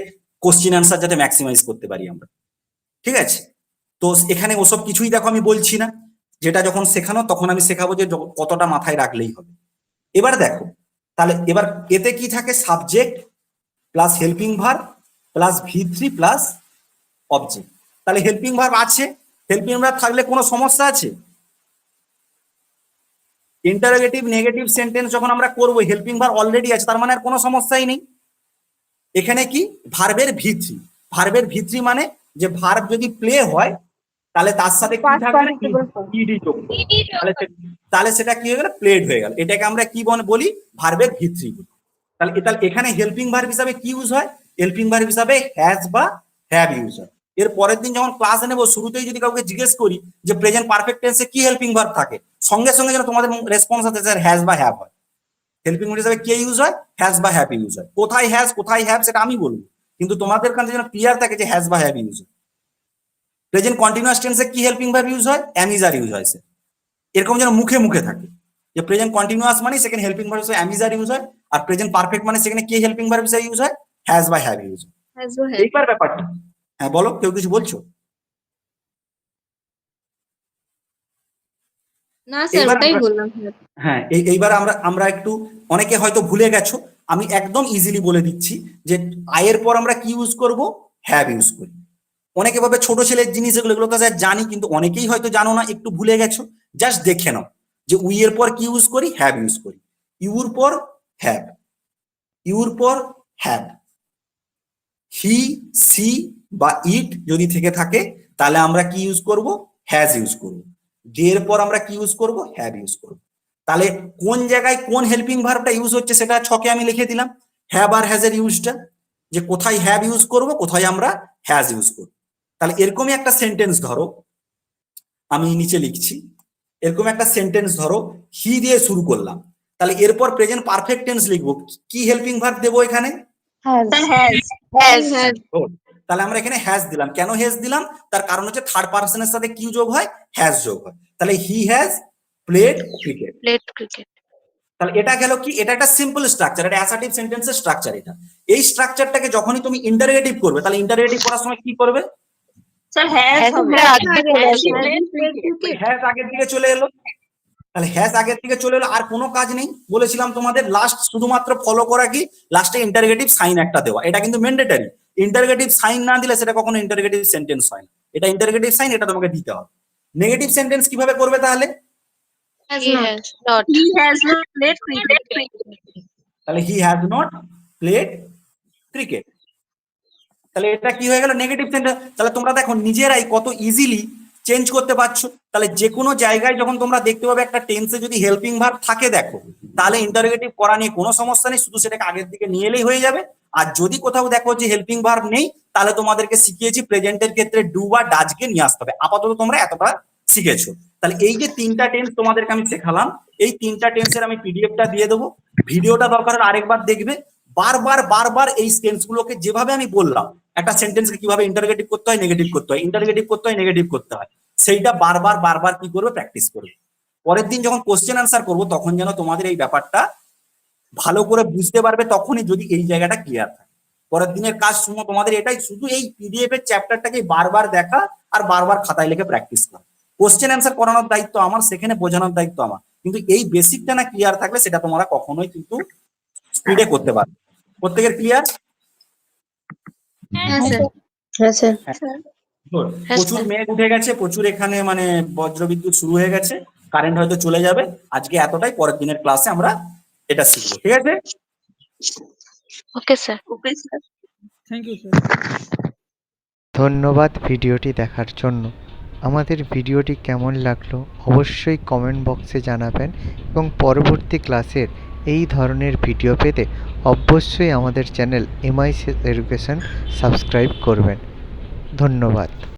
[SPEAKER 2] কোশ্চেন অ্যান্সার যাতে ম্যাক্সিমাইজ করতে পারি আমরা। ঠিক আছে? তো এখানে ওসব কিছুই দেখো আমি বলছি না, যেটা যখন শেখানো তখন আমি শেখাবো যে কতটা মাথায় রাখলেই হবে। এবার দেখো, তাহলে এবার এতে কি থাকে? Subject plus helping verb plus ভি3 প্লাস অবজেক্ট। তাহলে হেল্পিং ভার্ব আছে, হেল্পিং ভার্ব থাকলে কোনো সমস্যা আছে? ইন্টারোগেটিভ নেগেটিভ সেন্টেন্স যখন আমরা করবো, হেল্পিং ভার্ব অলরেডি আছে, তার মানে আর কোনো সমস্যাই নেই। এখানে কি? ভার্বের ভি3। ভার্বের ভি3 মানে যে ভার্ব যদি প্লে হয়, তাহলে তার সাথে কি
[SPEAKER 4] Past
[SPEAKER 2] থাকবে?
[SPEAKER 4] participle form.
[SPEAKER 2] ইডি যোগ। তাহলে সেটা কি হয়ে গেল? প্লেড হয়ে গেল। এটাকে আমরা কি বলি? ভার্বের ভি3 বলি। তাহলে এখানে হেল্পিং ভার্ব হিসাবে কি ইউজ হয়? হেল্পিং ভার্ব হিসাবে হ্যাজ বা হ্যাভ ইউজ হয়। এর পরের দিন যখন ক্লাস নেব, শুরুতেই যদি কাউকে জিজ্ঞেস করি যে প্রেজেন্ট পারফেক্ট টেন্সে কি হেল্পিং ভার্ব থাকে, সঙ্গে সঙ্গে যেন তোমাদের রেসপন্স আছে স্যার হ্যাজ বা হ্যাভ হয়। হেল্পিং ভার্ব হিসাবে কে ইউজ হয়? হ্যাজ বা হ্যাভ ইউজ হয়। কোথায় হ্যাজ কোথায় হ্যাভ সেটা আমি বলবো, কিন্তু তোমাদের কাছে যেন ক্লিয়ার থাকে যে হ্যাজ বা হ্যাভ ইউজ হয়। প্রেজেন্ট কন্টিনিউয়াস টেন্সে কি হেল্পিং ভার্ব ইউজ হয়? অ্যাম ইজ আর ইউজ হয় স্যার। এরকম যেন মুখে মুখে থাকে যে প্রেজেন্ট কন্টিনিউয়াস মানে সেখানে হেল্পিং ভার্ব হিসেবে অ্যাম ইজ আর ইউজ হয়, আর প্রেজেন্ট পারফেক্ট মানে সেখানে কি হেল্পিং ভার্ব হিসেবে ইউজ হয়? হ্যাজ বা হ্যাভ ইউজ হয়। এইবার ব্যাপারটা, হ্যাঁ বলো, কেউ কিছু বলছো?
[SPEAKER 5] না স্যার,
[SPEAKER 2] এইবার
[SPEAKER 5] ওটাই
[SPEAKER 2] আমরা-
[SPEAKER 5] বললাম স্যার।
[SPEAKER 2] হ্যাঁ, এইবার আমরা একটু, অনেকে হয়তো ভুলে গেছো, আমি একদম ইজিলি বলে দিচ্ছি যে আয়ের পর আমরা কি ইউজ করব? হ্যাভ ইউজ করি। অনেকে ভাবে ছোট ছেলের জিনিস এগুলো তো স্যার জানি, কিন্তু অনেকেই হয়তো জানো না, একটু ভুলে গেছো। জাস্ট দেখে নাও যে উই এর পর কি ইউজ করি? হ্যাভ ইউজ করি। ইউর পর হ্যাভ, ইউর পর হ্যাড, হি, সি বা ইট যদি থেকে থাকে তাহলে আমরা কি ইউজ করব? হ্যাজ ইউজ করব। এর পর আমরা কি ইউজ করব? হ্যাভ ইউজ করব। তাহলে কোন জায়গায় কোন হেল্পিং ভার্বটা ইউজ হচ্ছে সেটা ছকে আমি লিখে দিলাম, হ্যাভ আর হ্যাজ এর ইউজটা, যে কোথায় হ্যাভ ইউজ করব, কোথায় আমরা হ্যাজ ইউজ করব। তাহলে এরকমই একটা সেন্টেন্স ধরো, আমি নিচে লিখছি, এরকম একটা সেন্টেন্স ধরো, হি দিয়ে শুরু করলাম, তাহলে এরপর প্রেজেন্ট পারফেক্ট টেন্স লিখবো, কি হেল্পিং ভার্ব দেবো এখানে?
[SPEAKER 5] Sir, has.
[SPEAKER 3] Has
[SPEAKER 2] Good. তাহলে আমরা এখানে হ্যাজ দিলাম, কেন হ্যাজ দিলাম? তার কারণ হচ্ছে থার্ড পারসনের সাথে কি যোগ হয়? হ্যাজ যোগ হয়। তাহলে he has played cricket.
[SPEAKER 3] Played cricket.
[SPEAKER 2] তাহলে এটা গেল কি, এটা একটা সিম্পল স্ট্রাকচার, এটা অ্যাসার্টিভ সেন্টেন্সের স্ট্রাকচার। এটা এই স্ট্রাকচারটাকে যখনই তুমি ইন্টারোগেটিভ করবে, তাহলে ইন্টারোগেটিভ করার সময় কি করবে?
[SPEAKER 5] Sir, has.
[SPEAKER 3] Has
[SPEAKER 5] হবে।
[SPEAKER 3] এর আগে চলে
[SPEAKER 5] Has
[SPEAKER 3] আসবে।
[SPEAKER 5] played cricket.
[SPEAKER 2] হ্যাজ আগের দিকে চলে এলো, তাহলে হ্যাজ আগের দিকে চলে এলো, আর কোনো কাজ নেই। বলেছিলাম তোমাদের লাস্ট শুধুমাত্র ফলো করা কি, লাস্টে ইন্টারোগেটিভ সাইন একটা দেওয়া, এটা কিন্তু ম্যান্ডেটরি। ইন্টারোগেটিভ সাইন না দিলে সেটা কখনো ইন্টারোগেটিভ সেন্টেন্স হয় না। এটা ইন্টারোগেটিভ সাইন, এটা তোমাকে দিতে হবে। নেগেটিভ সেন্টেন্স কিভাবে করবে তাহলে?
[SPEAKER 3] He has not.
[SPEAKER 5] He has not played cricket.
[SPEAKER 2] তাহলে he has not played cricket. তাহলে এটা কি হয়ে গেল? Negative sentence. তাহলে তোমরা দেখো নিজেরাই কত ইজিলি চেঞ্জ করতে পারছো। তাহলে যে কোনো জায়গায় যখন তোমরা দেখতে পাবে একটা টেন্সে যদি হেল্পিং ভার্ব থাকে, দেখো তাহলে ইন্টারোগেটিভ করা নিয়ে কোনো সমস্যা নেই, শুধু সেটাকে আগের দিকে নিয়ে এলেই হয়ে যাবে। আর যদি কোথাও দেখো যে হেল্পিং ভার্ব নেই, তাহলে তোমাদেরকে শিখিয়েছি প্রেজেন্টের ক্ষেত্রে ডু বা ডাজকে নিয়ে আসতে হবে। আপাতত তোমরা এতটা শিখেছো। তাহলে এই যে তিনটা টেন্স তোমাদেরকে আমি শেখালাম, এই তিনটা টেন্সের আমি পিডিএফটা দিয়ে দেবো, ভিডিওটা দরকার হলে আরেকবার দেখবে। বারবার বারবার এই টেন্স গুলোকে যেভাবে আমি বললাম, একটা সেন্টেন্সকে কিভাবে ইন্টারোগেটিভ করতে হয়, নেগেটিভ করতে হয়, ইন্টারোগেটিভ করতে হয়, নেগেটিভ করতে হয়, সেইটা বারবার বারবার কি করবে? প্র্যাকটিস করবে। পরের দিন যখন কোশ্চেন আনসার করবো, তখন যেন তোমাদের এই ব্যাপারটা ভালো করে বুঝতে পারবে, তখনই যদি এই জায়গাটা ক্লিয়ার থাকে। পরের দিনের কাজ তোমাদের এটাই, শুধু এই পিডিএফ এর চ্যাপ্টারটাকে বারবার দেখা আর বারবার খাতায় লিখে প্র্যাকটিস করা। কোশ্চেন আনসার করানোর দায়িত্ব আমার, সেখানে বোঝানোর দায়িত্ব আমার, কিন্তু এই বেসিকটা না ক্লিয়ার থাকলে সেটা তোমরা কখনোই কিন্তু স্পিডে করতে পারবে। প্রত্যেকের ক্লিয়ার?
[SPEAKER 5] Yes, sir.
[SPEAKER 3] হ্যাঁ স্যার।
[SPEAKER 2] Good.
[SPEAKER 3] হ্যাঁ,
[SPEAKER 2] প্রচুর
[SPEAKER 3] স্যার।
[SPEAKER 2] মেঘ উঠে গেছে, প্রচুর এখানে মানে বজ্রবিদ্যুৎ শুরু হয়ে গেছে, কারেন্ট হয়তো চলে যাবে। আজকে এতটাই, পরের দিনের ক্লাসে আমরা এটা শিখবো, ঠিক আছে?
[SPEAKER 3] Okay sir.
[SPEAKER 5] Okay, sir.
[SPEAKER 1] ধন্যবাদ ভিডিওটি দেখার জন্য। আমাদের ভিডিওটি কেমন লাগলো অবশ্যই কমেন্ট বক্সে জানাবেন, এবং পরবর্তী ক্লাসের এই ধরনের ভিডিও পেতে অবশ্যই আমাদের চ্যানেল MICS এডুকেশন সাবস্ক্রাইব করবেন। ধন্যবাদ।